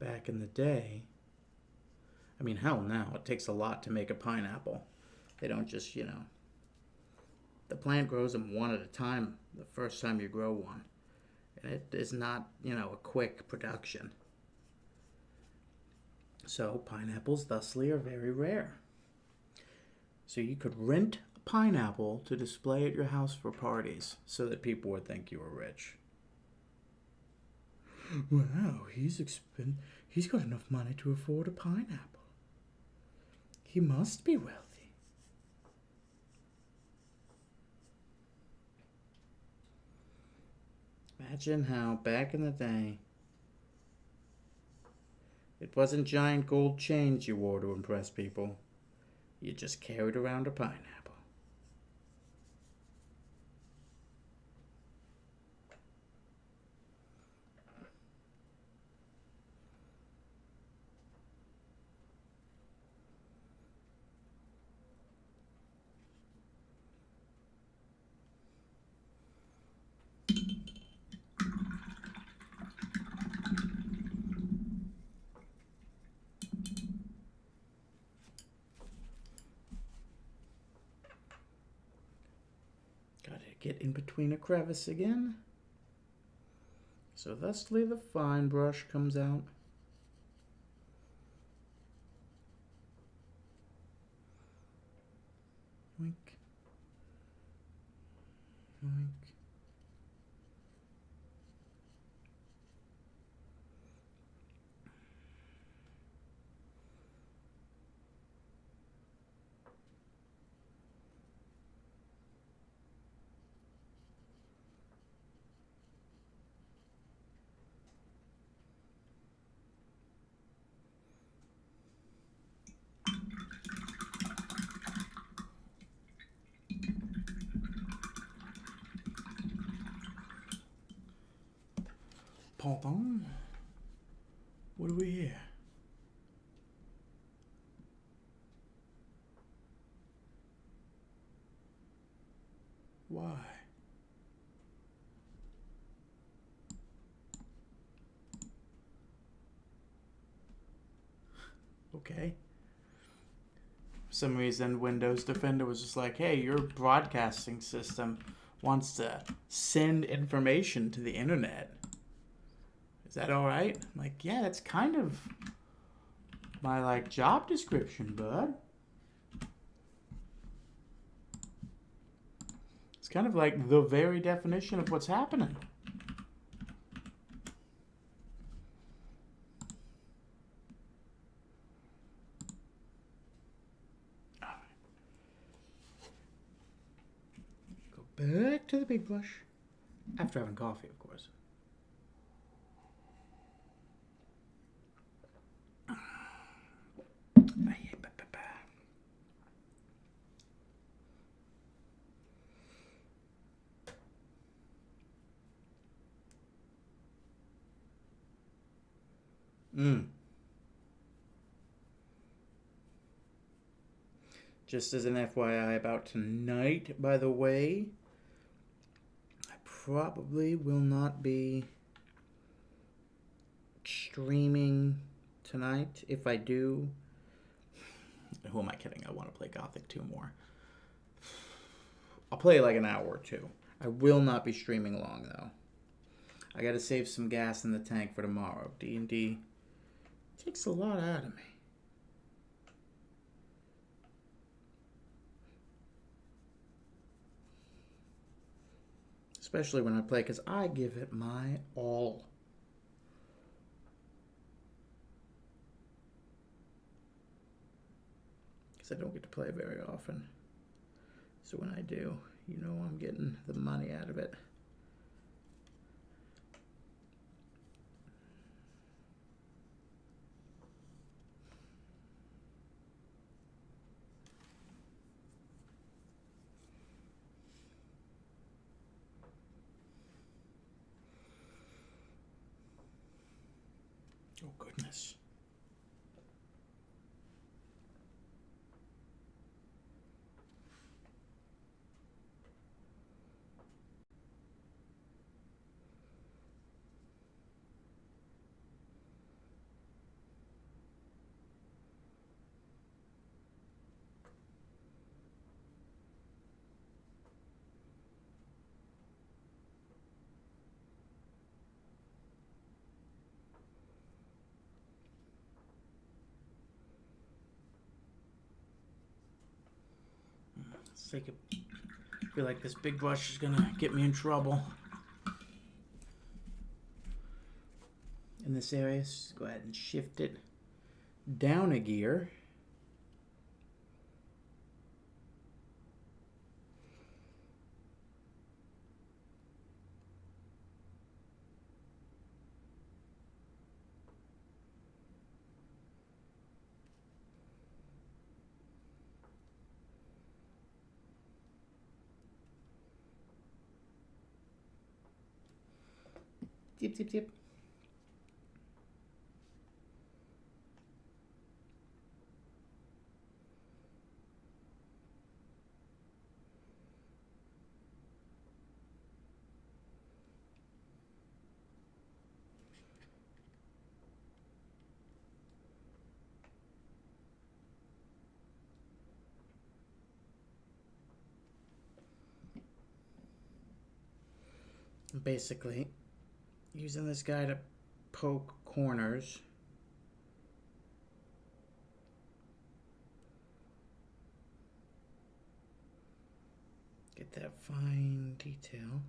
back in the day, I mean, hell, now it takes a lot to make a pineapple. They don't just, the plant grows them one at a time the first time you grow one. And it is not, a quick production. So pineapples, thusly, are very rare. So you could rent a pineapple to display at your house for parties so that people would think you were rich. Wow, he's got enough money to afford a pineapple. He must be wealthy. Imagine how back in the day it wasn't giant gold chains you wore to impress people. You just carried around a pineapple. get in between a crevice again. So thusly the fine brush comes out. Wink. Wink. Pardon? What do we hear? Why? Okay. For some reason, Windows Defender was just like, hey, your broadcasting system wants to send information to the internet. Is that all right? I'm like, yeah, that's kind of my, like, job description, bud. It's kind of like the very definition of what's happening. Go back to the big brush. After having coffee, of course. Just as an FYI about tonight, by the way, I probably will not be streaming tonight. If I do, who am I kidding? I want to play Gothic 2 more. I'll play like an hour or two. I will not be streaming long, though. I got to save some gas in the tank for tomorrow. D&D takes a lot out of me. Especially when I play, because I give it my all. Because I don't get to play very often. So when I do, you know I'm getting the money out of it. Oh, goodness. I feel like this big brush is gonna get me in trouble in this area. So go ahead and shift it down a gear. Tip, tip, tip. Basically, using this guy to poke corners. Get that fine detail.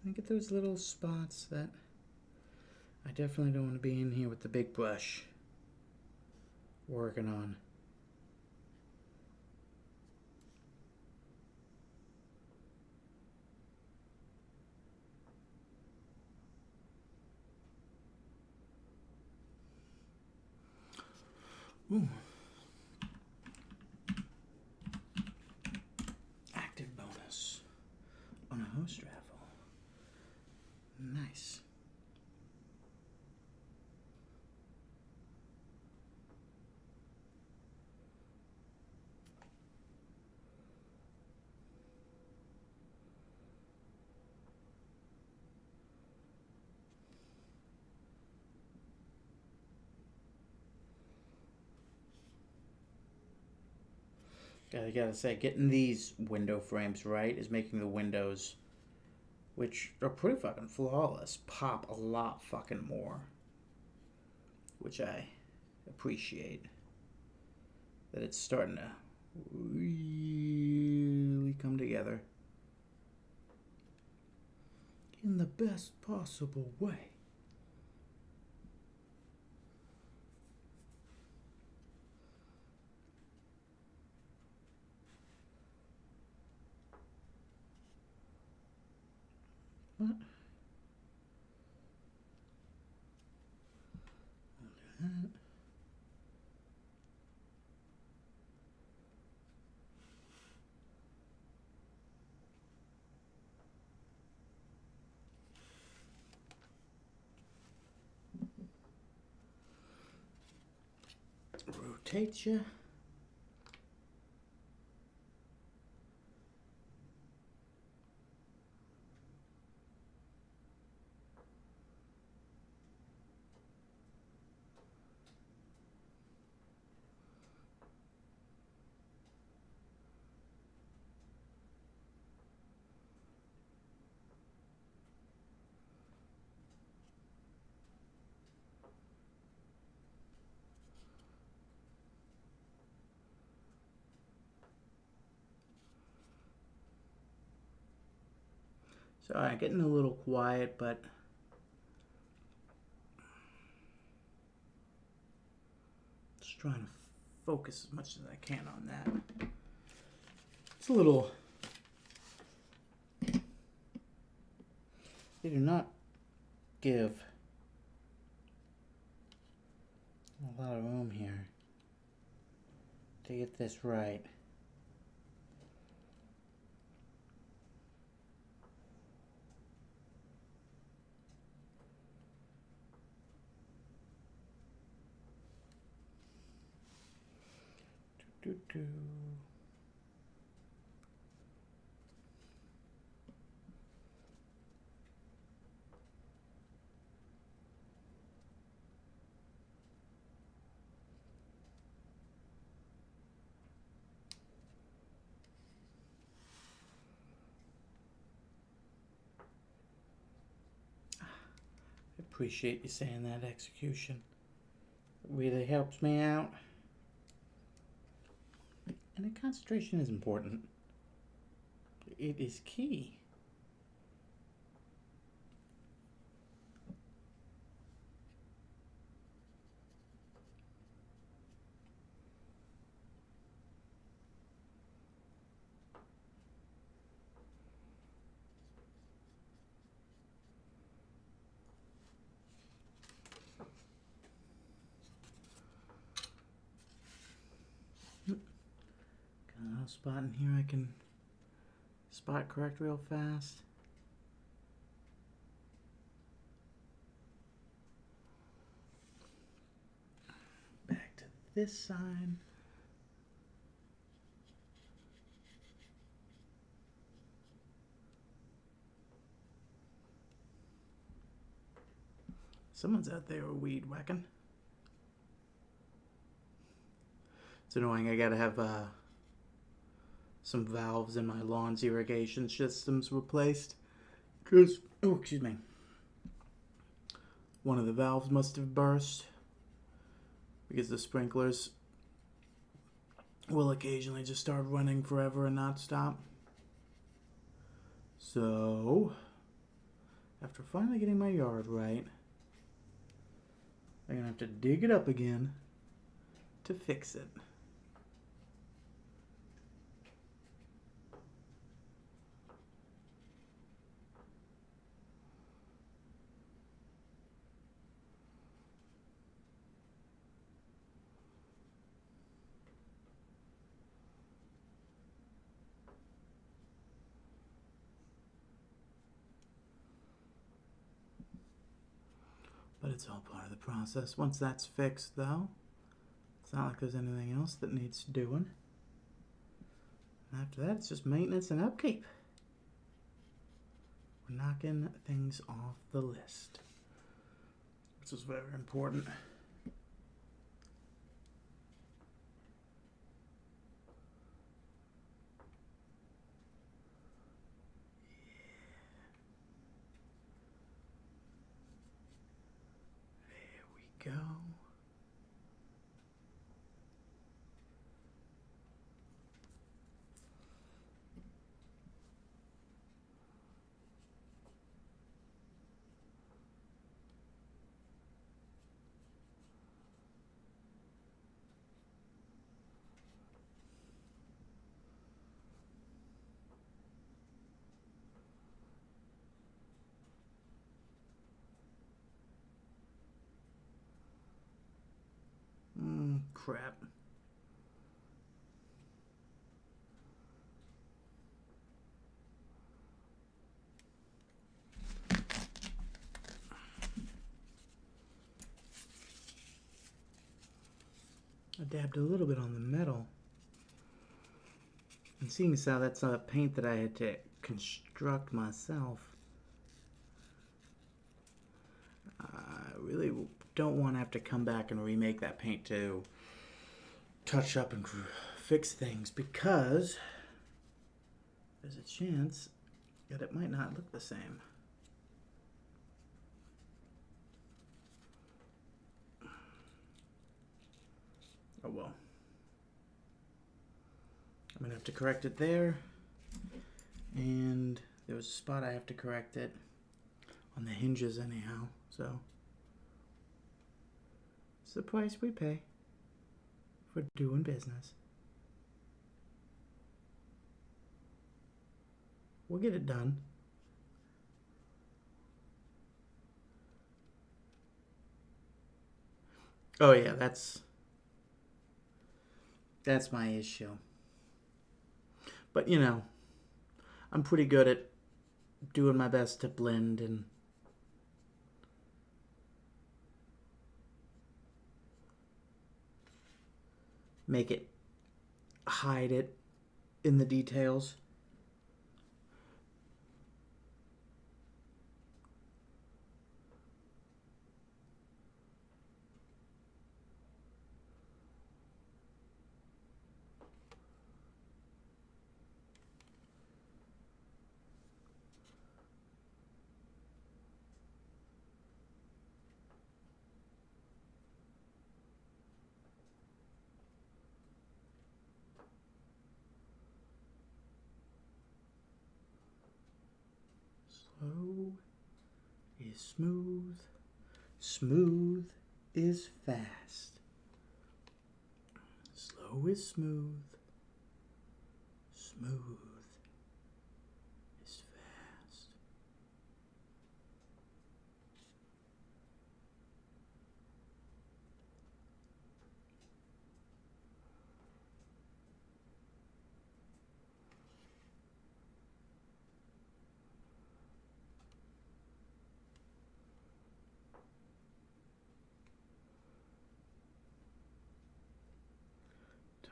And get those little spots that I definitely don't want to be in here with the big brush working on. Ooh. Active bonus on a host raffle. Nice. I gotta say, getting these window frames right is making the windows, which are pretty fucking flawless, pop a lot fucking more. Which I appreciate. That it's starting to really come together in the best possible way. What? I'll do that. Rotate you. Sorry, getting a little quiet, but just trying to focus as much as I can on that. It's a little... They do not give a lot of room here to get this right. Do do. I appreciate you saying that, Execution. It really helps me out. And the concentration is important. It is key. Got a little spot in here I can spot correct real fast. Back to this side. Someone's out there weed whacking. It's annoying. I gotta have some valves in my lawn's irrigation systems replaced. Because, oh, excuse me. One of the valves must have burst. Because the sprinklers will occasionally just start running forever and not stop. So, after finally getting my yard right, I'm gonna have to dig it up again to fix it. But it's all part of the process. Once that's fixed, though, it's not like there's anything else that needs doing. And after that, it's just maintenance and upkeep. We're knocking things off the list, which is very important. Go. Crap. I dabbed a little bit on the metal. And seeing as how that's a paint that I had to construct myself, I really don't want to have to come back and remake that paint to touch up and fix things, because there's a chance that it might not look the same. Oh well. I'm gonna have to correct it there, and there was a spot I have to correct it on the hinges anyhow, so it's the price we pay for doing business. We'll get it done. Oh yeah, that's my issue. But you know, I'm pretty good at doing my best to blend and make it hide it in the details. Slow is smooth. Smooth is fast. Slow is smooth. Smooth is fast.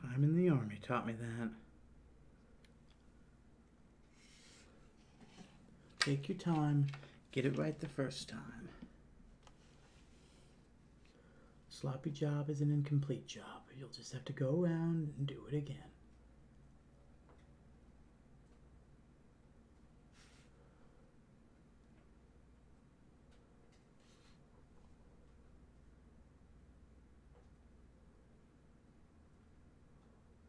Time in the Army taught me that. Take your time, get it right the first time. sloppy job is an incomplete job. You'll just have to go around and do it again.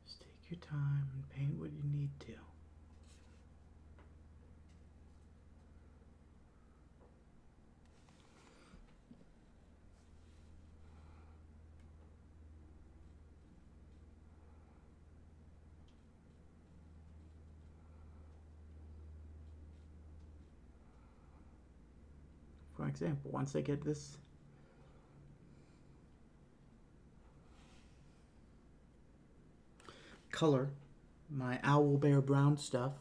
Just take your time and paint what you need to. For example, once I get this color, my Owlbear brown stuff,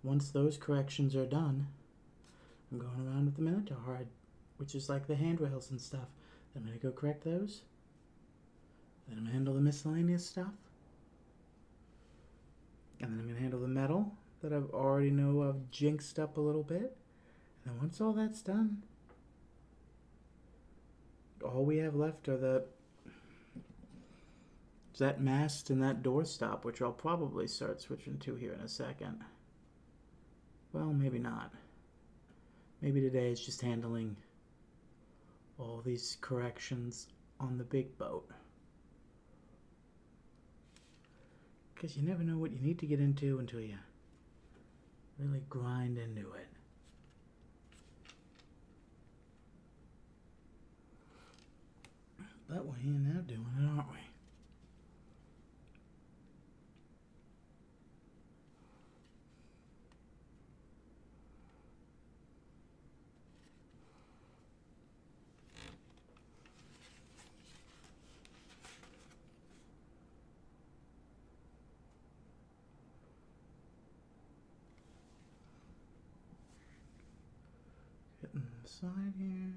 once those corrections are done, I'm going around with the Minotaur, which is like the handrails and stuff. Then I'm going to go correct those. Then I'm going to handle the miscellaneous stuff. And then I'm going to handle the metal that I already know I've jinxed up a little bit. And then once all that's done, all we have left are that mast and that doorstop, which I'll probably start switching to here in a second. Well, maybe not. Maybe today is just handling all these corrections on the big boat. Because you never know what you need to get into until you really grind into it. But we're here now doing it, aren't we? Getting the side here.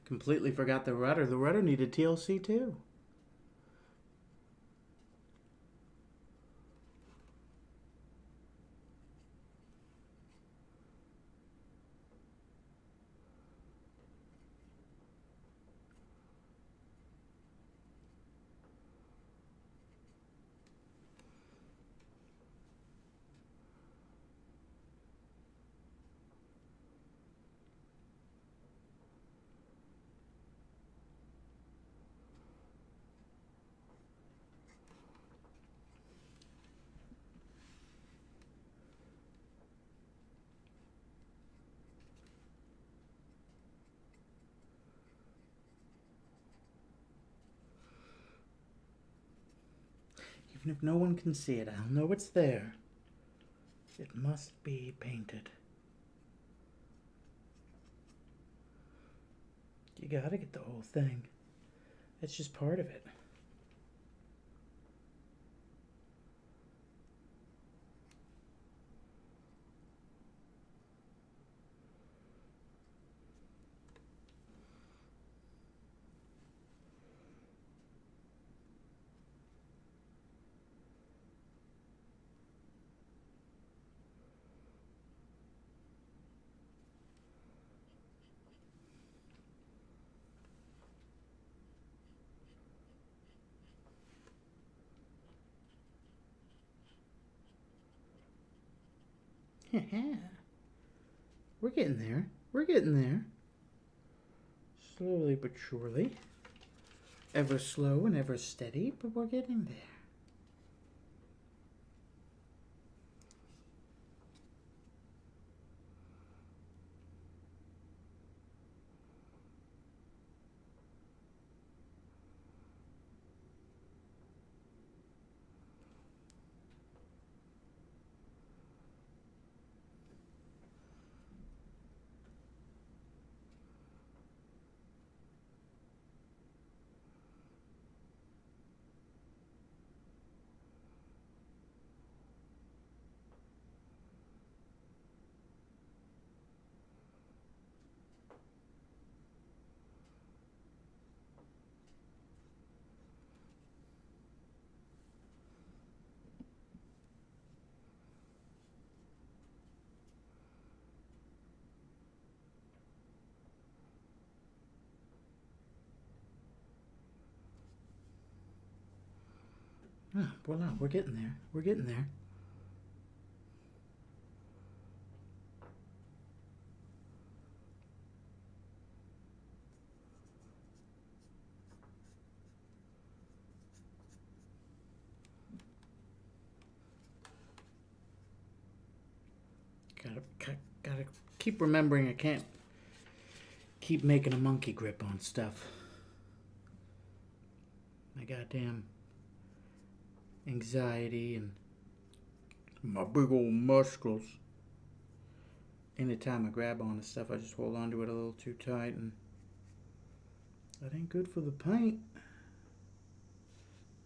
Completely forgot the rudder. The rudder needed TLC too. Even if no one can see it, I'll know it's there. It must be painted. You gotta get the whole thing. That's just part of it. We're getting there. We're getting there. Slowly but surely. Ever slow and ever steady, but we're getting there. Ah, voila, we're getting there. We're getting there. Gotta keep remembering I can't keep making a monkey grip on stuff. My goddamn anxiety and my big old muscles. Anytime I grab onto stuff, I just hold onto it a little too tight, and that ain't good for the paint.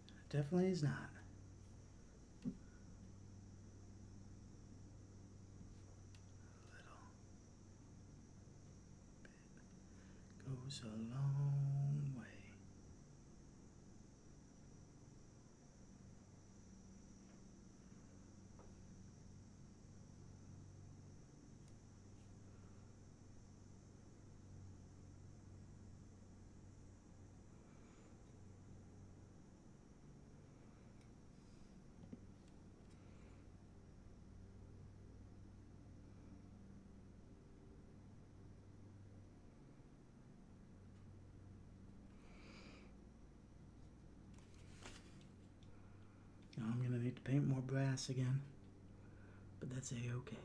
It definitely is not. A little bit goes a long way. Now I'm gonna need to paint more brass again, but that's a-okay.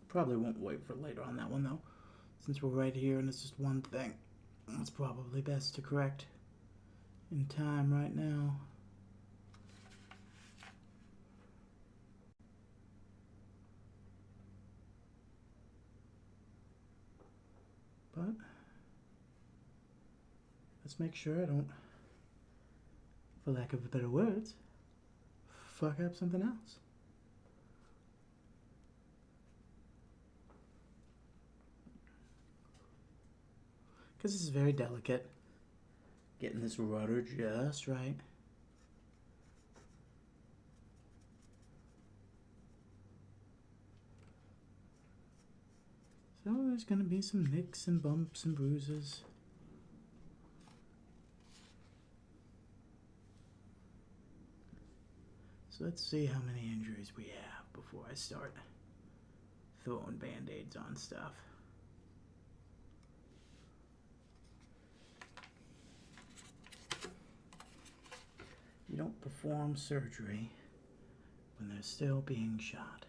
Probably won't wait for later on that one though, since we're right here and it's just one thing. It's probably best to correct in time right now. But let's make sure I don't, for lack of better words, fuck up something else. Because this is very delicate. Getting this rudder just right. So there's going to be some nicks and bumps and bruises. So let's see how many injuries we have before I start throwing band-aids on stuff. You don't perform surgery when they're still being shot.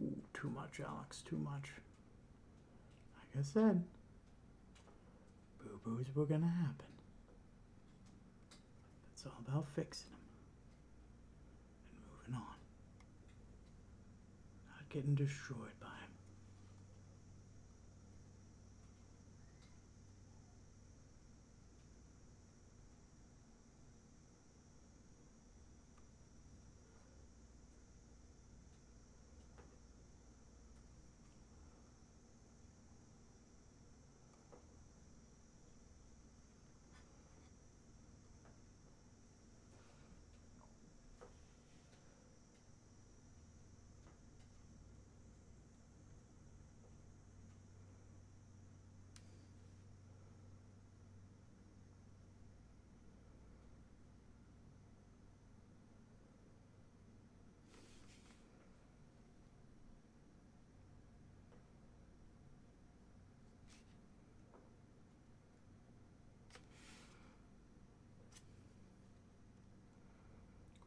Ooh, too much, Alex, too much. Like I said, boo-boos were gonna happen. It's all about fixing them and moving on. Not getting destroyed by them.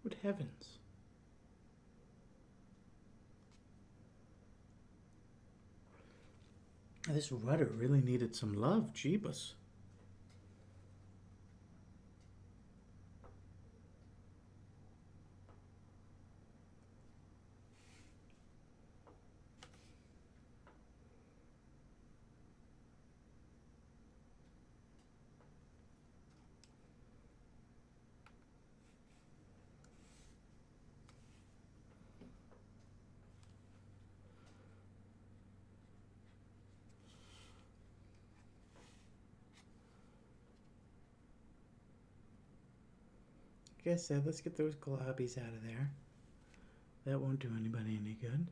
Good heavens. This rudder really needed some love, Jeebus. Like I said, let's get those globbies out of there. That won't do anybody any good.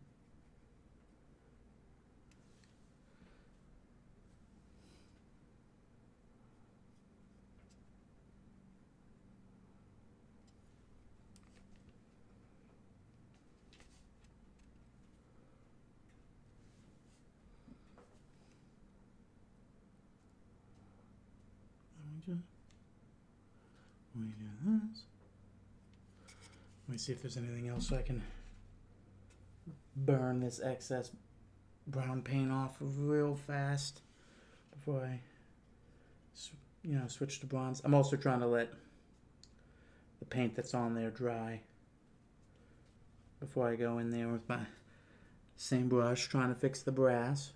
Let me do this. Let me see if there's anything else so I can burn this excess brown paint off real fast before I, switch to bronze. I'm also trying to let the paint that's on there dry before I go in there with my same brush trying to fix the brass.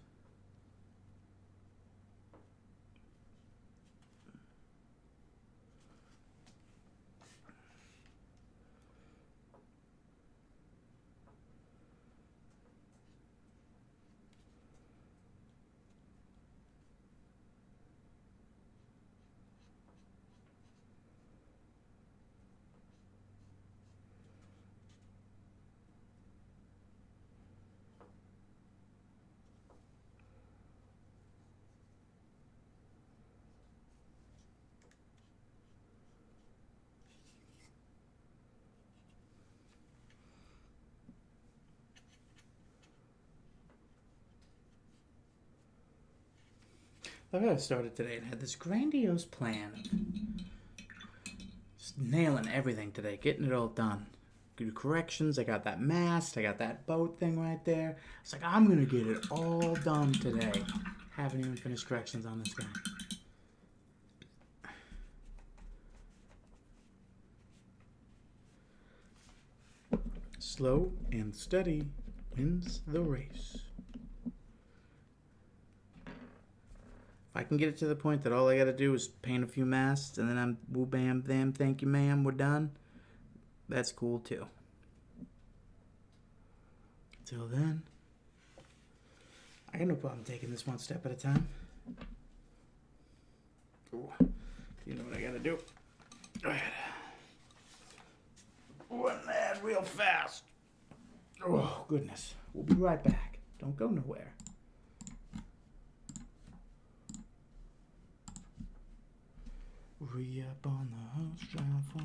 I got started today and had this grandiose plan of just nailing everything today, getting it all done. Do corrections. I got that mast. I got that boat thing right there. It's like, I'm going to get it all done today. Haven't even finished corrections on this guy. Slow and steady wins the race. If I can get it to the point that all I gotta do is paint a few masts and then I'm woo bam bam, thank you ma'am, we're done, that's cool too. Till then, I got no problem taking this one step at a time. Ooh, you know what I gotta do. Go ahead. Run that real fast. Oh, goodness. We'll be right back. Don't go nowhere. Re-up on the house, trying to fall.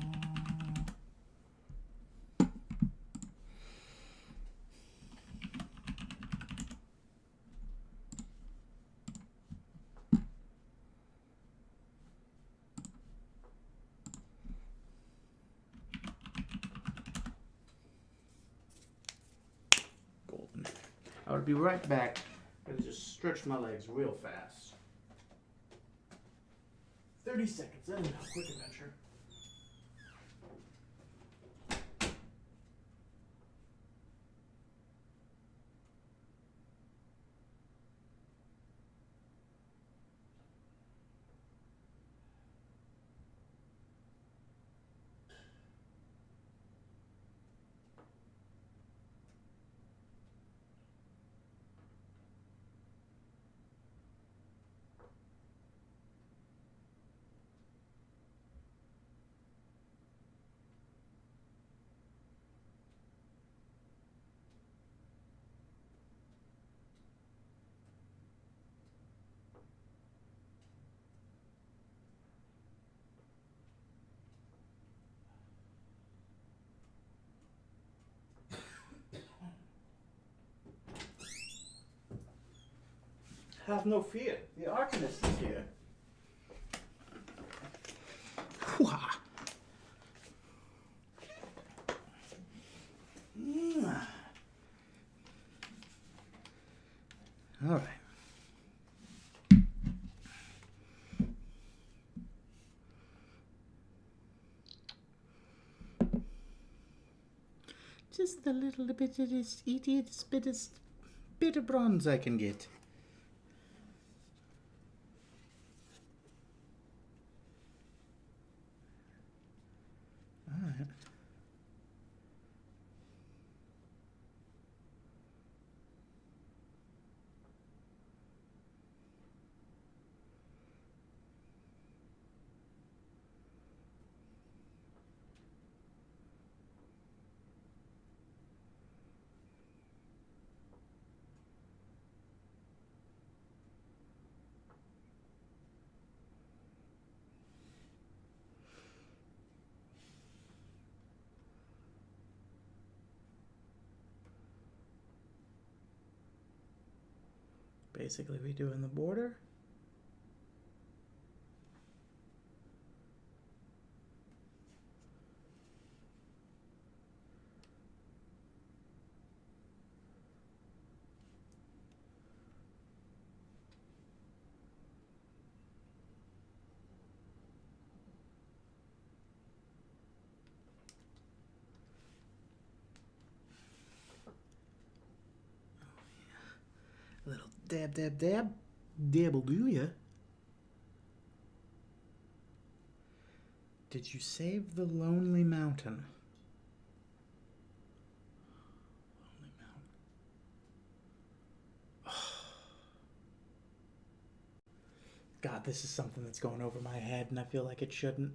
Golden. I would be right back. I'm gonna just stretch my legs real fast. 30 seconds, that is a quick adventure. Have no fear, the Arcanist is here. All right. just the little bit of this ittiest bit of bronze I can get. Alright. Basically redoing the border. A little dab, dab, dab. Dabble do ya? Did you save the Lonely Mountain? Lonely Mountain. God, this is something that's going over my head, and I feel like it shouldn't.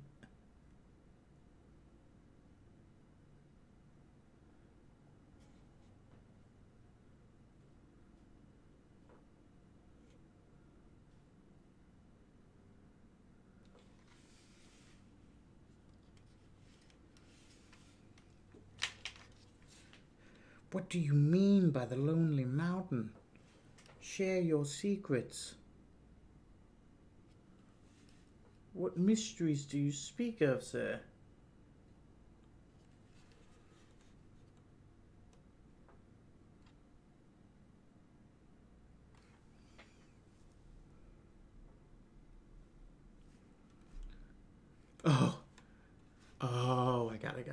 What do you mean by the Lonely Mountain? Share your secrets. What mysteries do you speak of, sir? Oh. Oh, I got it.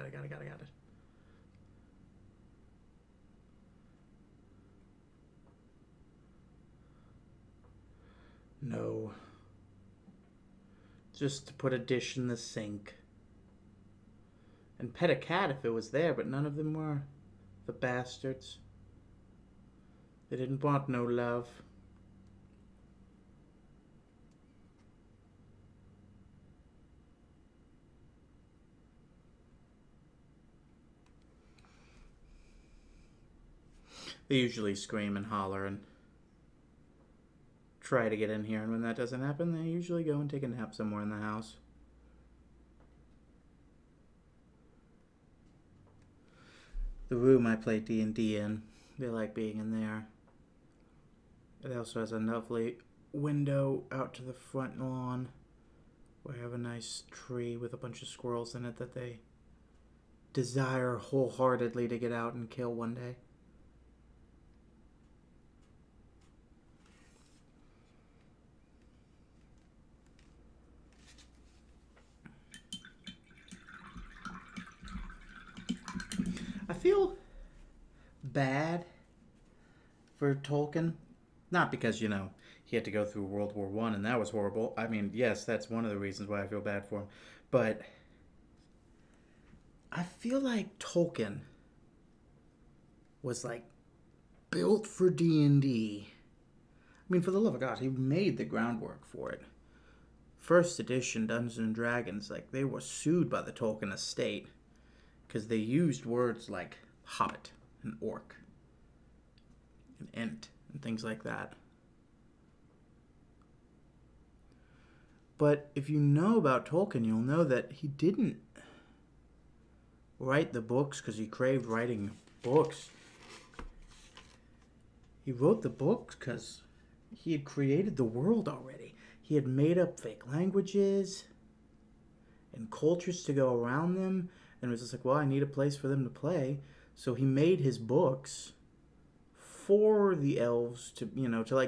No. Just to put a dish in the sink. And pet a cat if it was there, but none of them were. The bastards. They didn't want no love. They usually scream and holler and try to get in here, and when that doesn't happen, they usually go and take a nap somewhere in the house. The room I play D&D in, they like being in there. It also has a lovely window out to the front lawn where I have a nice tree with a bunch of squirrels in it that they desire wholeheartedly to get out and kill one day. I feel bad for Tolkien. Not because, he had to go through World War I and that was horrible. I mean, yes, that's one of the reasons why I feel bad for him. But I feel like Tolkien was built for D&D. I mean, for the love of God, he made the groundwork for it. First edition Dungeons and Dragons, they were sued by the Tolkien estate because they used words like hobbit and orc and ent and things like that. But if you know about Tolkien, you'll know that he didn't write the books because he craved writing books. He wrote the books because he had created the world already. He had made up fake languages and cultures to go around them, and it was just I need a place for them to play. So he made his books for the elves to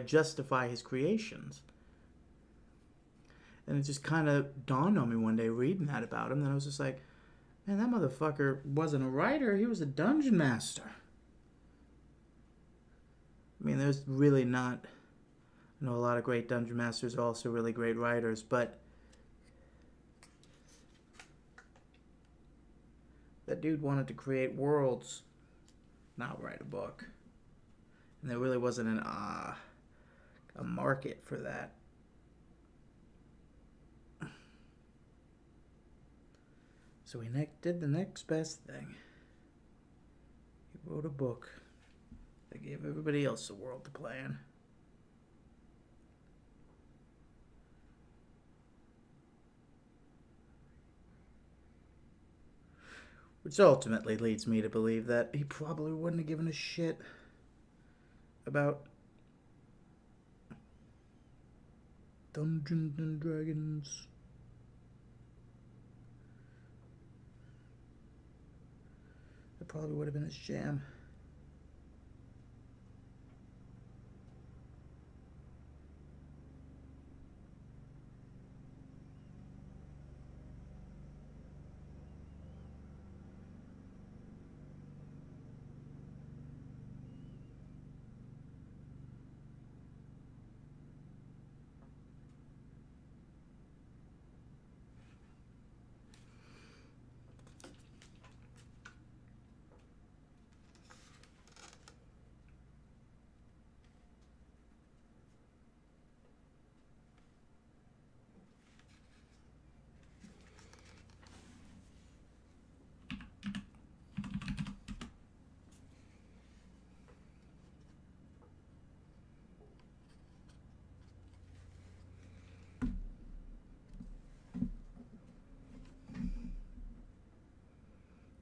justify his creations. And it just kind of dawned on me one day reading that about him, that I was just Man, that motherfucker wasn't a writer. He was a dungeon master. I mean, there's really not... I know a lot of great dungeon masters are also really great writers, but... that dude wanted to create worlds, not write a book. And there really wasn't a market for that. So he did the next best thing. He wrote a book that gave everybody else a world to play in. Which ultimately leads me to believe that he probably wouldn't have given a shit about Dungeons and Dragons. That probably would have been his jam.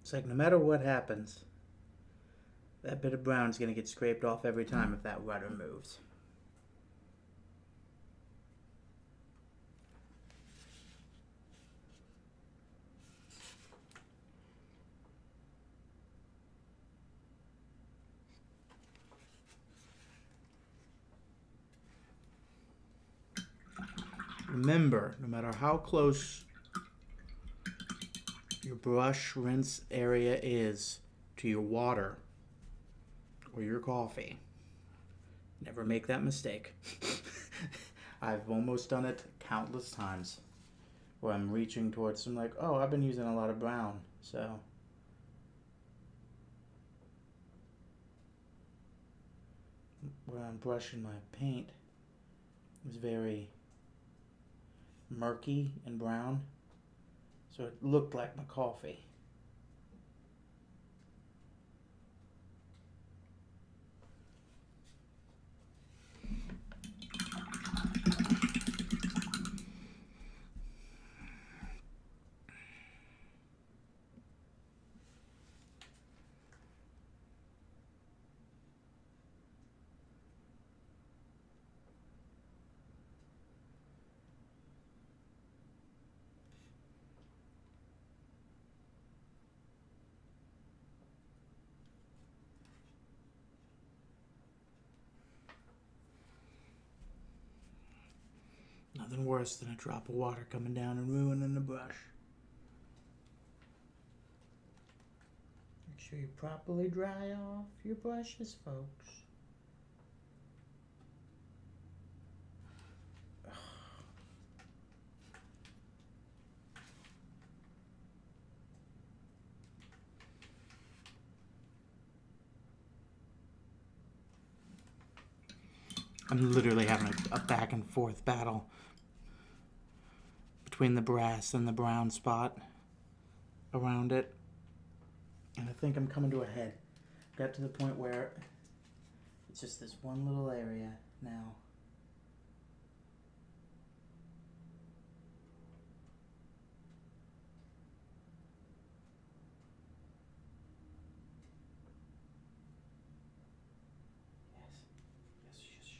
It's like no matter what happens, that bit of brown's gonna get scraped off every time if that rudder moves. Remember, no matter how close your brush rinse area is to your water or your coffee, never make that mistake. I've almost done it countless times where I'm reaching towards some like, oh, I've been using a lot of brown, so where I'm brushing my paint is very murky and brown, so it looked like my coffee. Nothing worse than a drop of water coming down and ruining the brush. Make sure you properly dry off your brushes, folks. I'm literally having a back and forth battle between the brass and the brown spot around it. And I think I'm coming to a head. Got to the point where it's just this one little area now. Yes.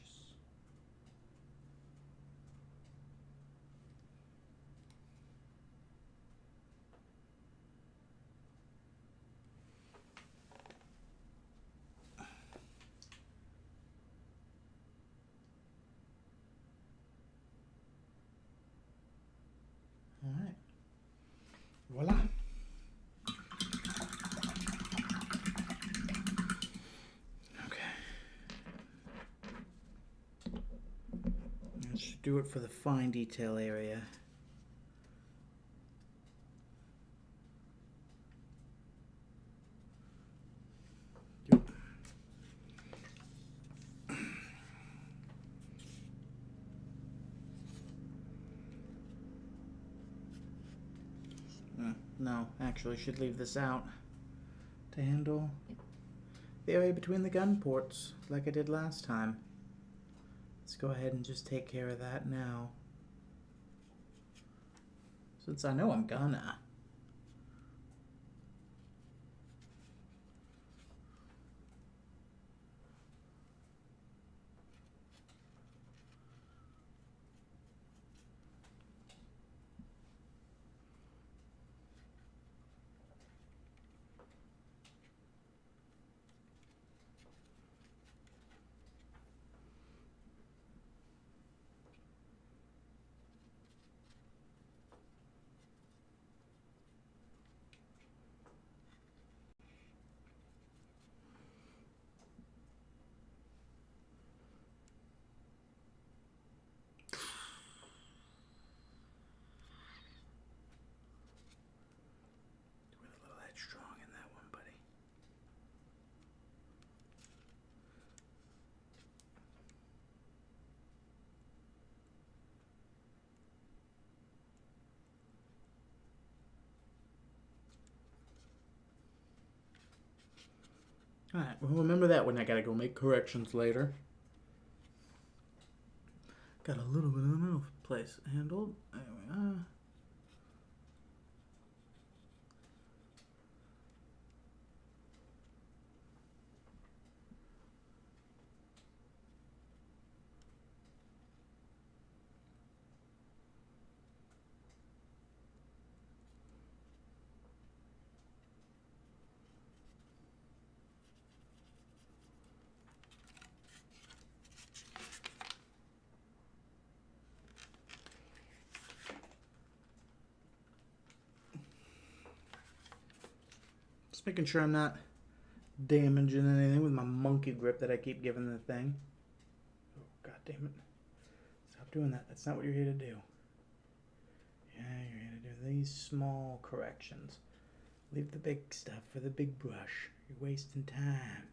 do it for the fine detail area. No, actually should leave this out to handle the area between the gun ports like I did last time. Let's go ahead and just take care of that now. Since I know I'm gonna. Strong in that one, buddy. Alright, well, remember that when I gotta go make corrections later. Got a little bit of the mouth place handled. There we are. Just making sure I'm not damaging anything with my monkey grip that I keep giving the thing. Oh, God damn it. Stop doing that. That's not what you're here to do. Yeah, you're here to do these small corrections. Leave the big stuff for the big brush. You're wasting time.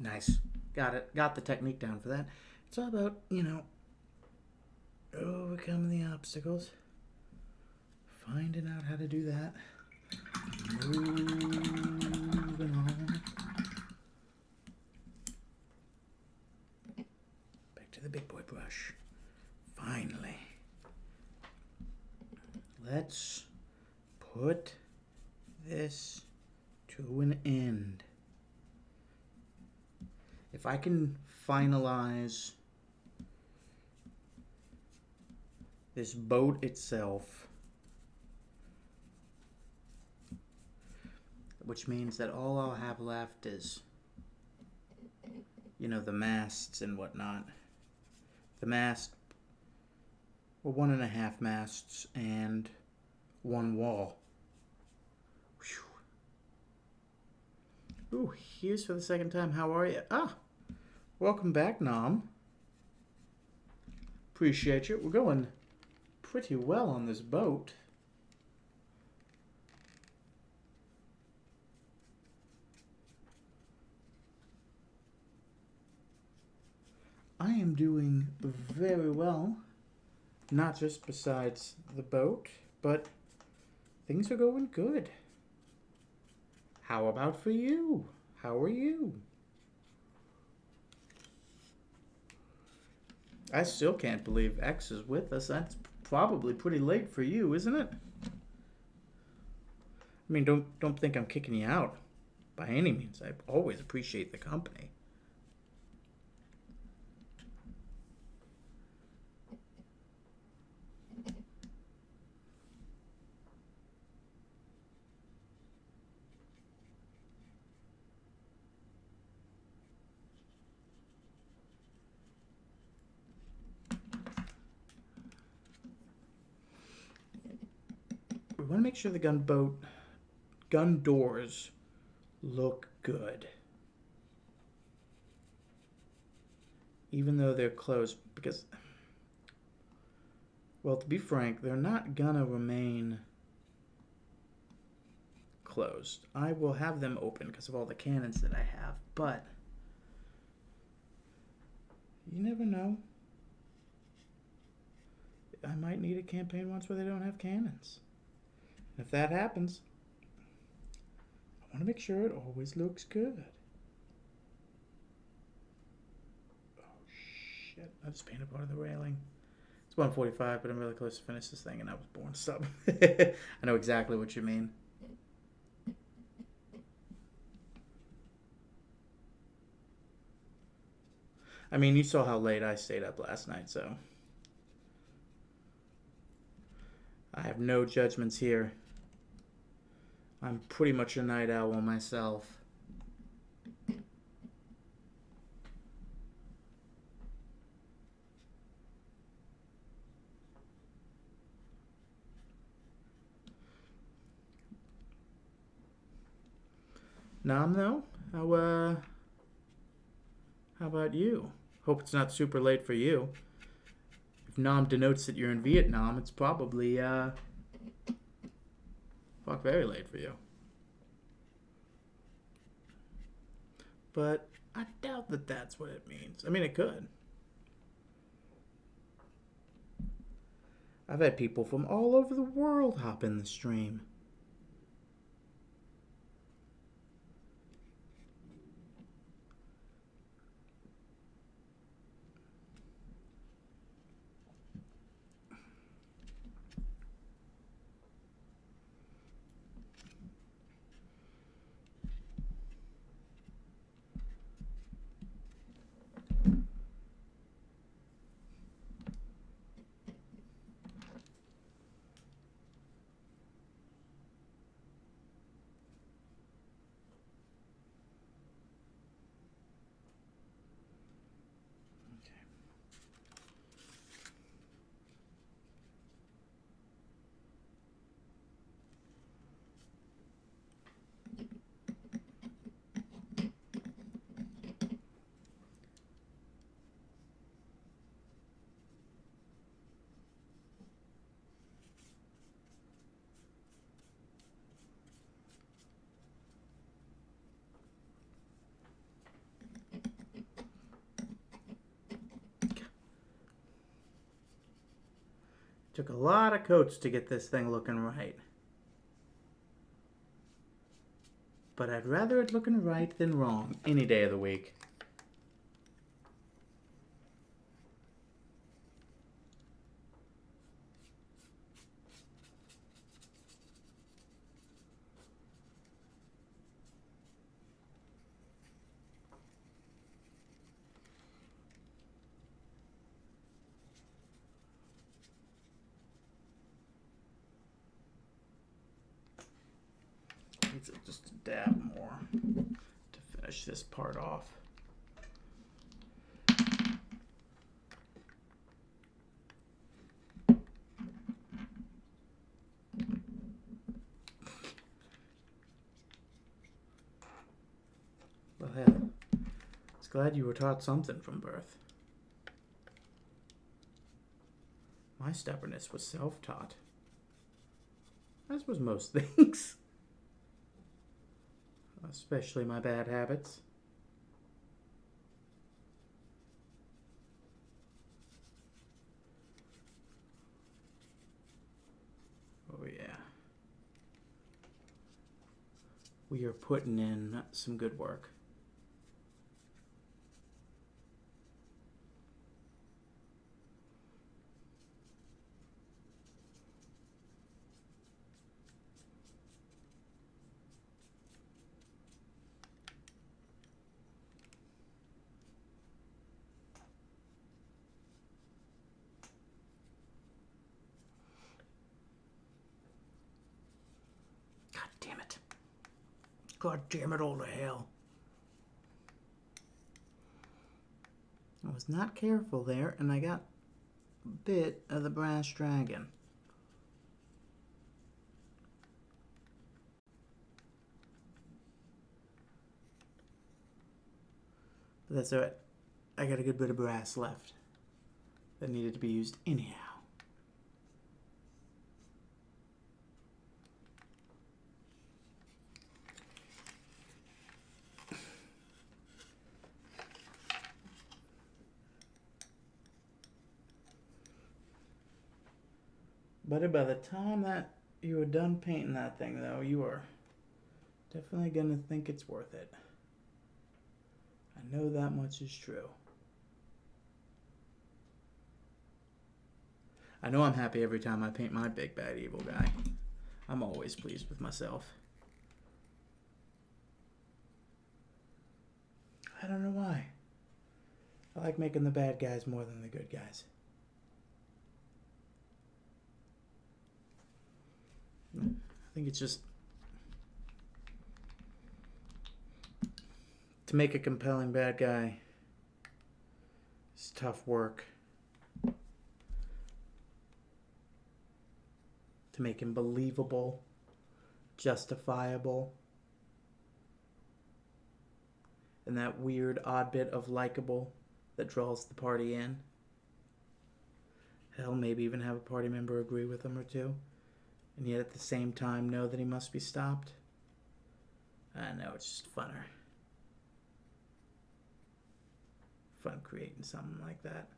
Nice. Got it. Got the technique down for that. It's all about, overcoming the obstacles. Finding out how to do that. Moving on. Back to the big boy brush. Finally. Let's put this to an end. If I can finalize this boat itself, which means that all I'll have left is, the masts and whatnot. The mast, well, 1.5 masts and 1 wall. Whew. Ooh, here's for the second time. How are you? Ah, welcome back, Nom. Appreciate you. We're going pretty well on this boat. I am doing very well. Not just besides the boat, but Things are going good. How about for you? How are you? I still can't believe X is with us. That's probably pretty late for you, isn't it? I mean, don't think I'm kicking you out by any means. I always appreciate the company. We want to make sure the gun doors look good. Even though they're closed, because, well, to be frank, they're not gonna remain closed. I will have them open because of all the cannons that I have, but you never know. I might need a campaign once where they don't have cannons. And if that happens, I want to make sure it always looks good. Oh, shit. I just painted part of the railing. It's 1:45, but I'm really close to finish this thing, and I was born sub. I know exactly what you mean. I mean, you saw how late I stayed up last night, so I have no judgments here. I'm pretty much a night owl myself. Nom, though? How about you? Hope it's not super late for you. If Nom denotes that you're in Vietnam, it's probably, very late for you. But I doubt that that's what it means. I mean, it could. I've had people from all over the world hop in the stream. Took a lot of coats to get this thing looking right. But I'd rather it looking right than wrong any day of the week. Needs just a dab more to finish this part off. Well, hell, I was glad you were taught something from birth. My stubbornness was self-taught, as was most things. Especially my bad habits. Oh yeah. we are putting in some good work. God damn it. God damn it all to hell. I was not careful there, and I got a bit of the brass dragon. But that's alright. I got a good bit of brass left that needed to be used anyhow. But by the time that you were done painting that thing, though, you are definitely going to think it's worth it. I know that much is true. I know I'm happy every time I paint my big bad evil guy. I'm always pleased with myself. I don't know why. I like making the bad guys more than the good guys. I think it's just to make a compelling bad guy. It's tough work. To make him believable, justifiable, and that weird odd bit of likable that draws the party in. Hell, maybe even have a party member agree with him or two, and yet at the same time know that he must be stopped. I know, it's just funner. Fun creating something like that.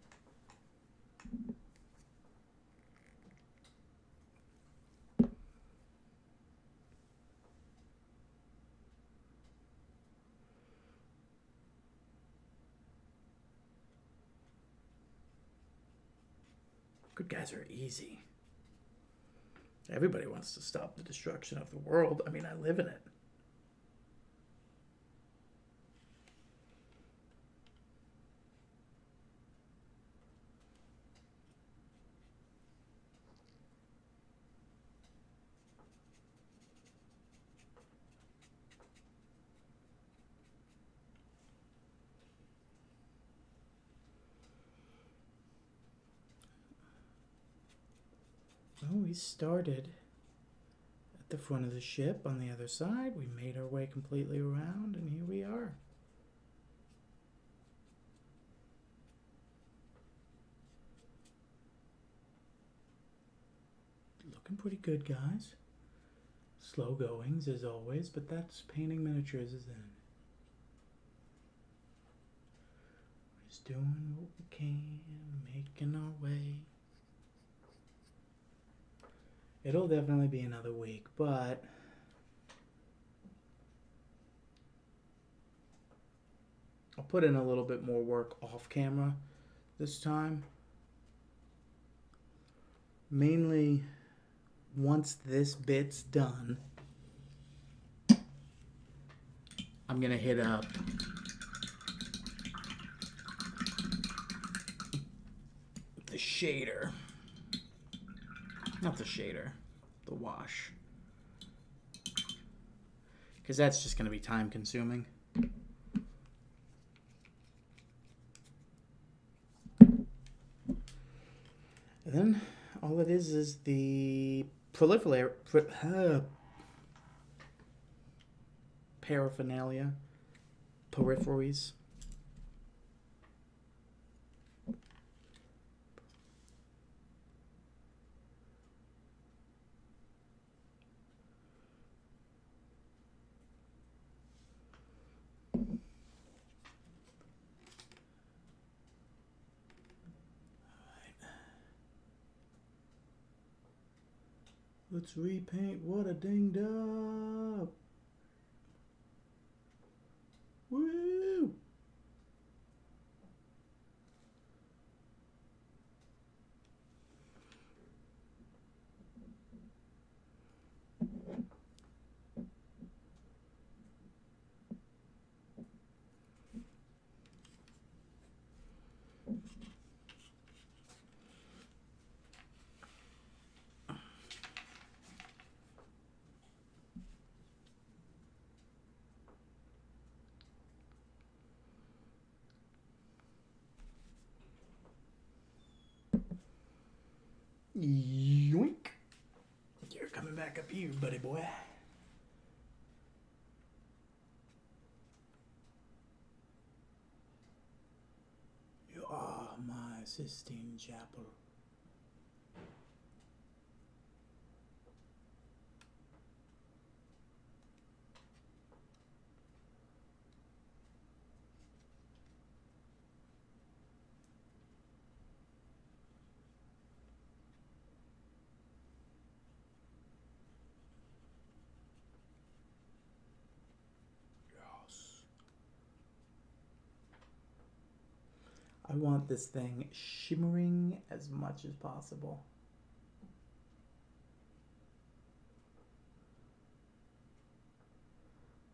Good guys are easy. Everybody wants to stop the destruction of the world. I mean, I live in it. Oh, we started at the front of the ship on the other side. We made our way completely around, and here we are. Looking pretty good, guys. Slow goings as always, but that's painting miniatures, isn't it? We're just doing what we can, making our way. It'll definitely be another week, but I'll put in a little bit more work off camera this time. Mainly, once this bit's done, I'm gonna hit up the shader. Not the shader, the wash. Because that's just going to be time consuming. And then all it is the paraphernalia, peripheries. Let's repaint what a dinged up Yoink. You're coming back up here, buddy boy. You are my Sistine Chapel. I want this thing shimmering as much as possible.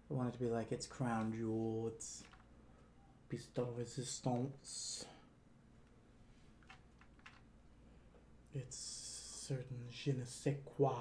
I want it to be like its crown jewel, its piece de resistance. It's certain je ne sais quoi.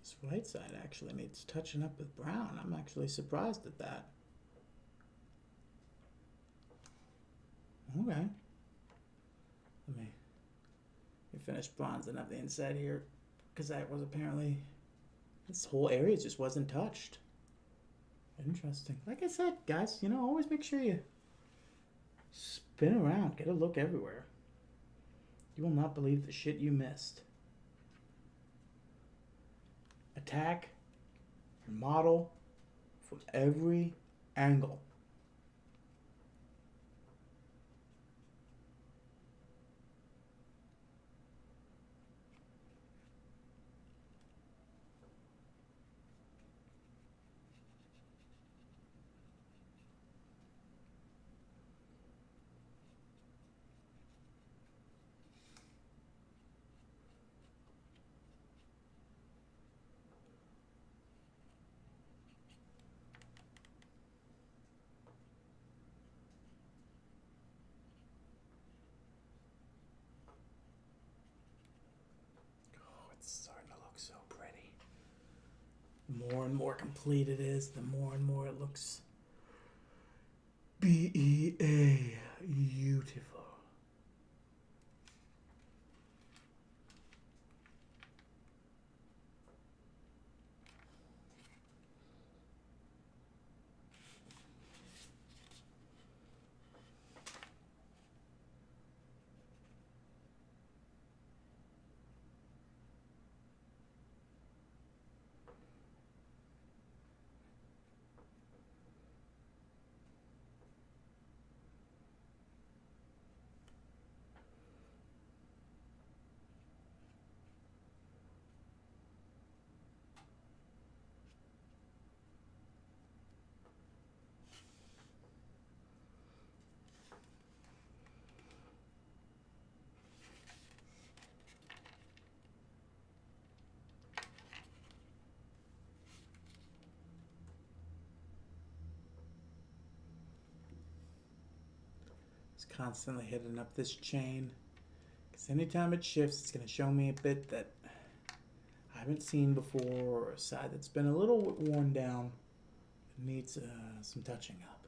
This right side actually needs touching up with brown. I'm actually surprised at that. Okay. Let me finish bronzing up the inside here, because that was apparently, this whole area just wasn't touched. Interesting. Like I said, guys, you know, always make sure you spin around, get a look everywhere. You will not believe the shit you missed. Attack your model from every angle. Starting to look so pretty. The more and more complete it is, the more and more it looks B-E-A, beautiful. Just constantly hitting up this chain, because anytime it shifts, it's going to show me a bit that I haven't seen before, or a side that's been a little worn down. It needs some touching up.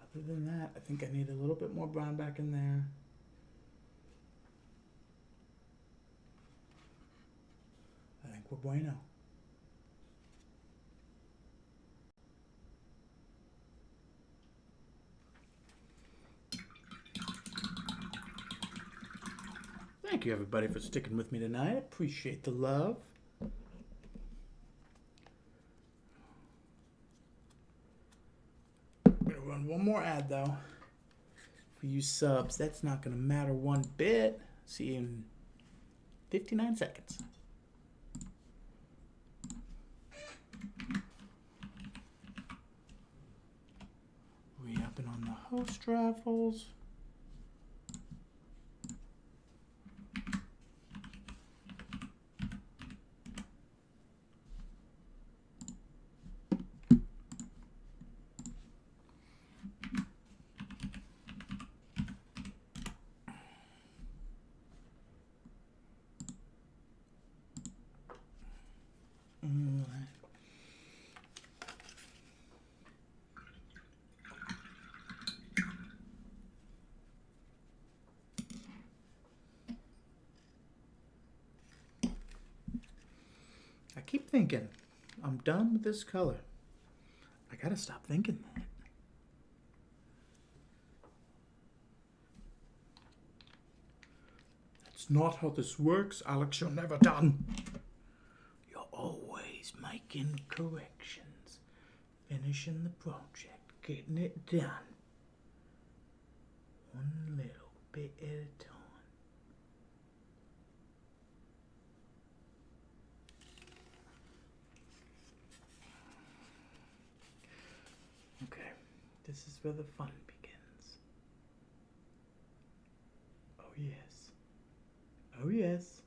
Other than that, I think I need a little bit more brown back in there. I think we're bueno. Thank you, everybody, for sticking with me tonight. Appreciate the love. I'm gonna run on, one more ad though. For you subs, that's not gonna matter one bit. See you in 59 seconds. Re-upping on the host raffles. I keep thinking, I'm done with this color. I gotta stop thinking that. That's not how this works, Alex. You're never done. You're always making corrections, finishing the project, getting it done. One little bit at a time. Okay, this is where the fun begins. Oh yes. Oh yes.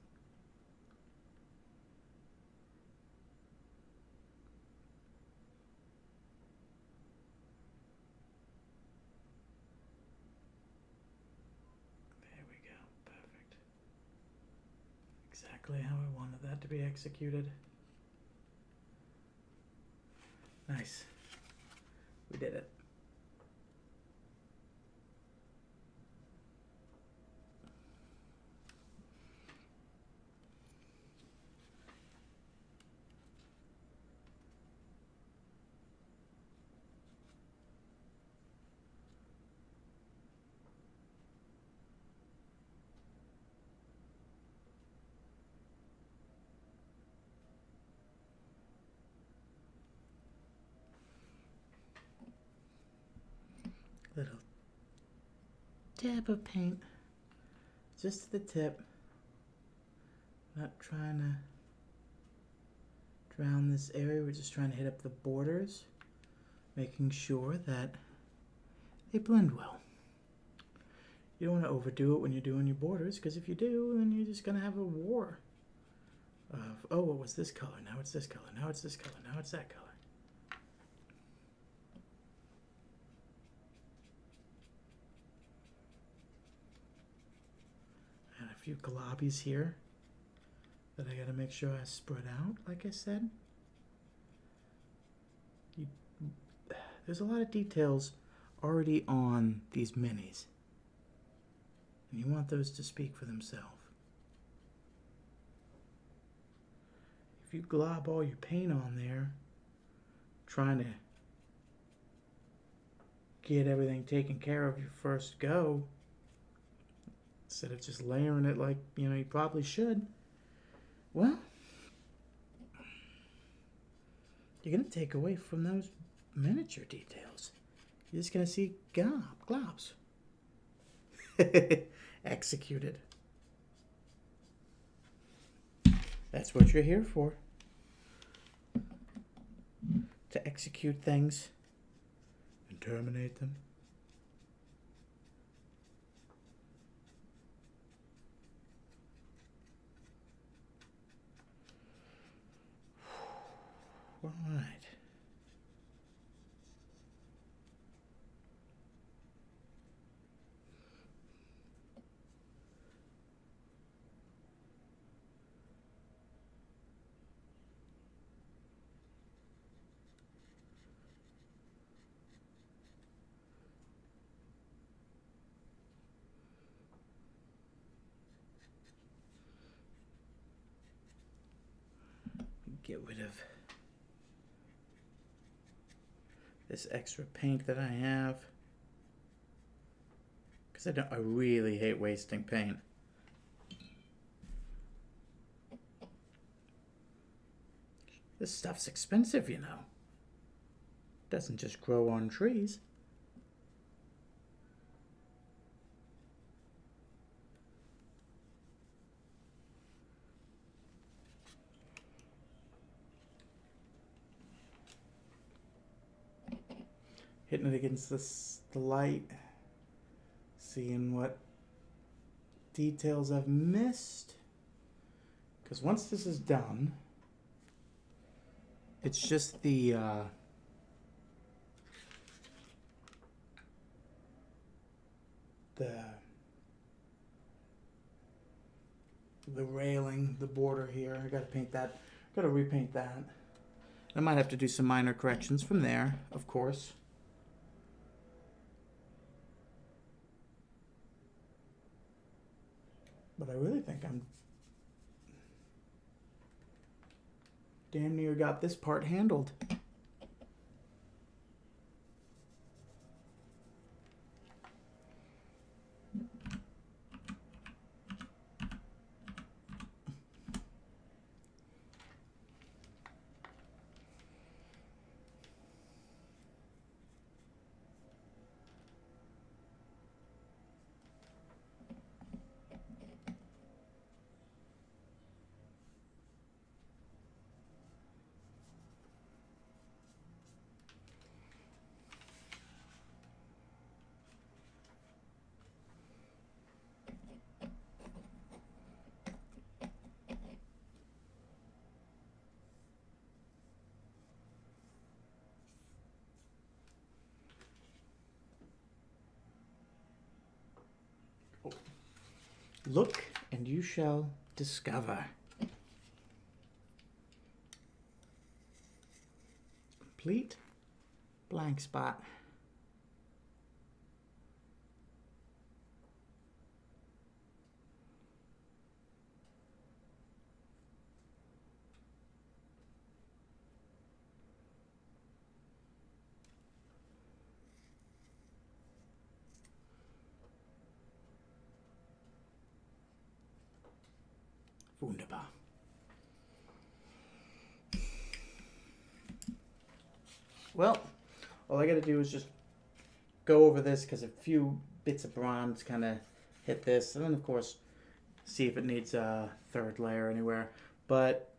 There we go. Perfect. Exactly how I wanted that to be executed. Nice. We did it. Little dab of paint. Just to the tip. Not trying to drown this area. We're just trying to hit up the borders. Making sure that they blend well. You don't want to overdo it when you're doing your borders, because if you do, then you're just going to have a war of, oh, what was this color? Now it's this color. Now it's this color. Now it's that color. And a few globbies here that I got to make sure I spread out, like I said. There's a lot of details already on these minis. And you want those to speak for themselves. If you glob all your paint on there, trying to get everything taken care of your first go, instead of just layering it like, you probably should, well, you're going to take away from those miniature details. You're just going to see globs. Executed. That's what you're here for. To execute things and terminate them. All right. Get rid of this extra paint that I have, because I really hate wasting paint. This stuff's expensive, Doesn't just grow on trees. hitting it against the light, seeing what details I've missed. Because once this is done, it's just the railing, the border here. I gotta paint that. Gotta repaint that. I might have to do some minor corrections from there, of course. But I really think I'm damn near got this part handled. Look, and you shall discover. Complete blank spot. Wunderbar. Well, all I gotta do is just go over this because a few bits of bronze kind of hit this, and then of course see if it needs a third layer anywhere. But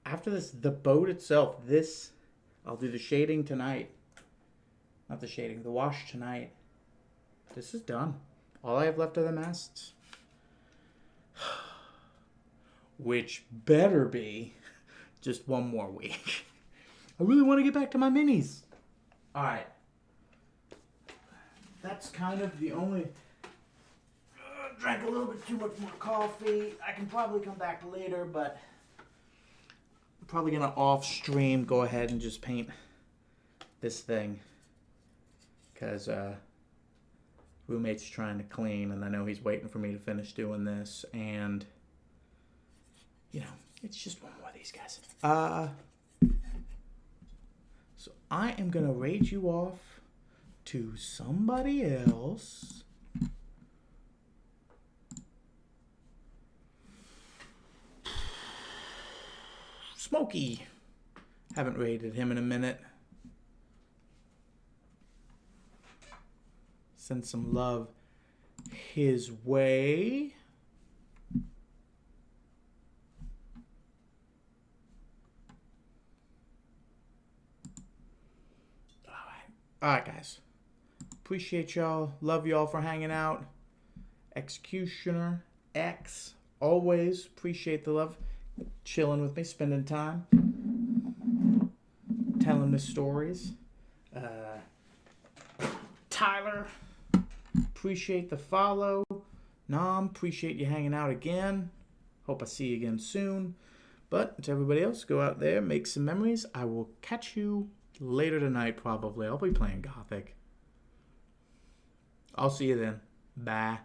after this, the boat itself, this, I'll do the shading tonight. Not the shading, the wash tonight. This is done. All I have left are the masts. Which better be just one more week. I really want to get back to my minis. Alright. That's kind of the only... drank a little bit too much more coffee. I can probably come back later, but... I'm probably going to off-stream go ahead and just paint this thing. Because roommate's trying to clean, and I know he's waiting for me to finish doing this, and... you know, it's just one more of these guys. So I am going to raid you off to somebody else. Smokey. Haven't raided him in a minute. Send some love his way. Alright, guys. Appreciate y'all. Love y'all for hanging out. Executioner X. Always appreciate the love. Chilling with me, spending time. Telling the stories. Tyler. Appreciate the follow. Nam, appreciate you hanging out again. Hope I see you again soon. But to everybody else, go out there, make some memories. I will catch you later tonight, probably. I'll be playing Gothic. I'll see you then. Bye.